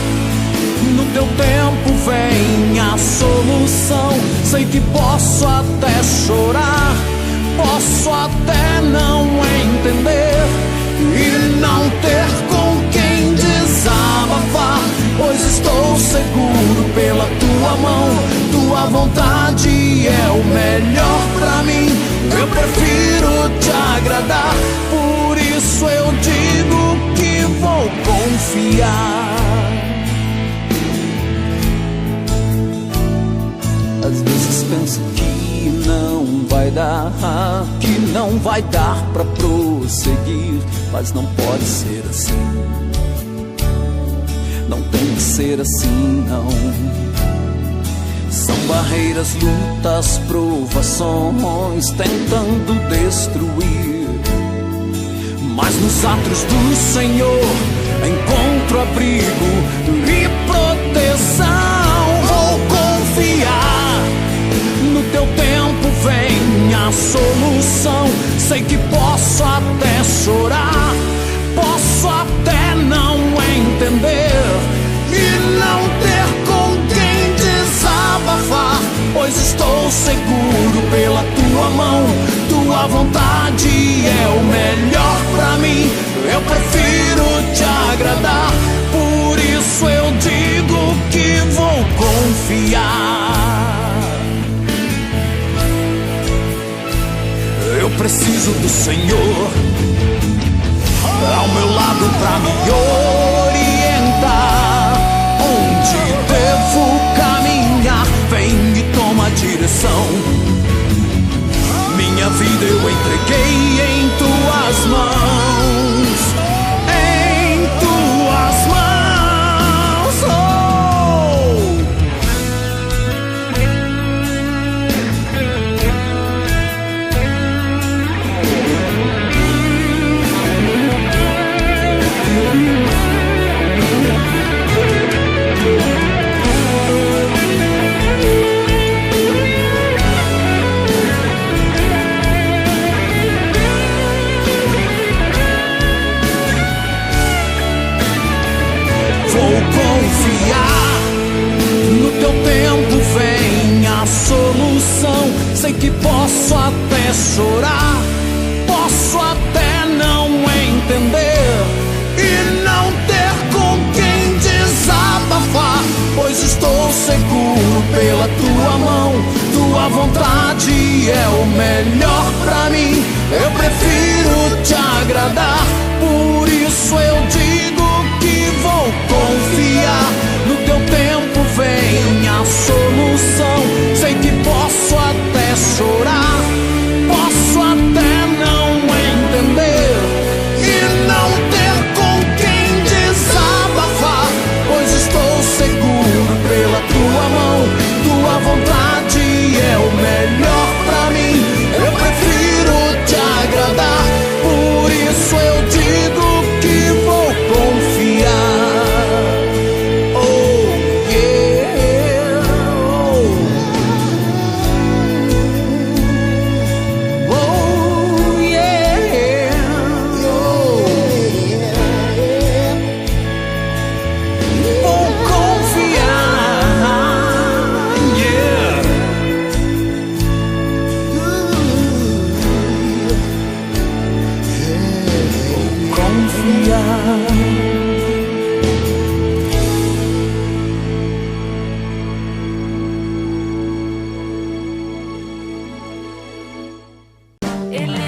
No teu tempo vem a solução. Sei que posso até chorar, posso até não entender e não ter com quem desabafar, pois estou seguro pela tua mão. Tua vontade é o melhor pra mim. Eu prefiro te agradar, por isso eu digo que vou confiar. Às vezes penso que não vai dar pra prosseguir, mas não pode ser assim. Não tem que ser assim, não. São barreiras, lutas, provações tentando destruir. Mas nos atos do Senhor encontro abrigo e proteção. Vou confiar. No teu tempo vem a solução. Sei que posso até chorar, posso até não entender e não ter com quem desabafar, pois estou seguro pela tua mão. Tua vontade é o melhor pra mim. Eu prefiro te agradar, por isso eu digo que vou confiar. Eu preciso do Senhor ao meu lado pra me orientar. Onde devo caminhar, vem e toma a direção. Minha vida eu entreguei em tuas mãos, em tuas mãos. Oh! chorar, posso até não entender e não ter com quem desabafar, pois estou seguro pela tua mão. Tua vontade é o melhor pra mim. Eu prefiro te agradar, por isso eu digo que vou confiar. No teu tempo vem a solução. Sei que posso até chorar, posso até não entender e não ter com quem desabafar, pois estou seguro pela tua mão. Tua vontade é o melhor pra mim. Eu prefiro te agradar, por isso eu digo que vou confiar. Oh yeah, oh yeah, vou confiar. Yeah. Vou confiar. Ele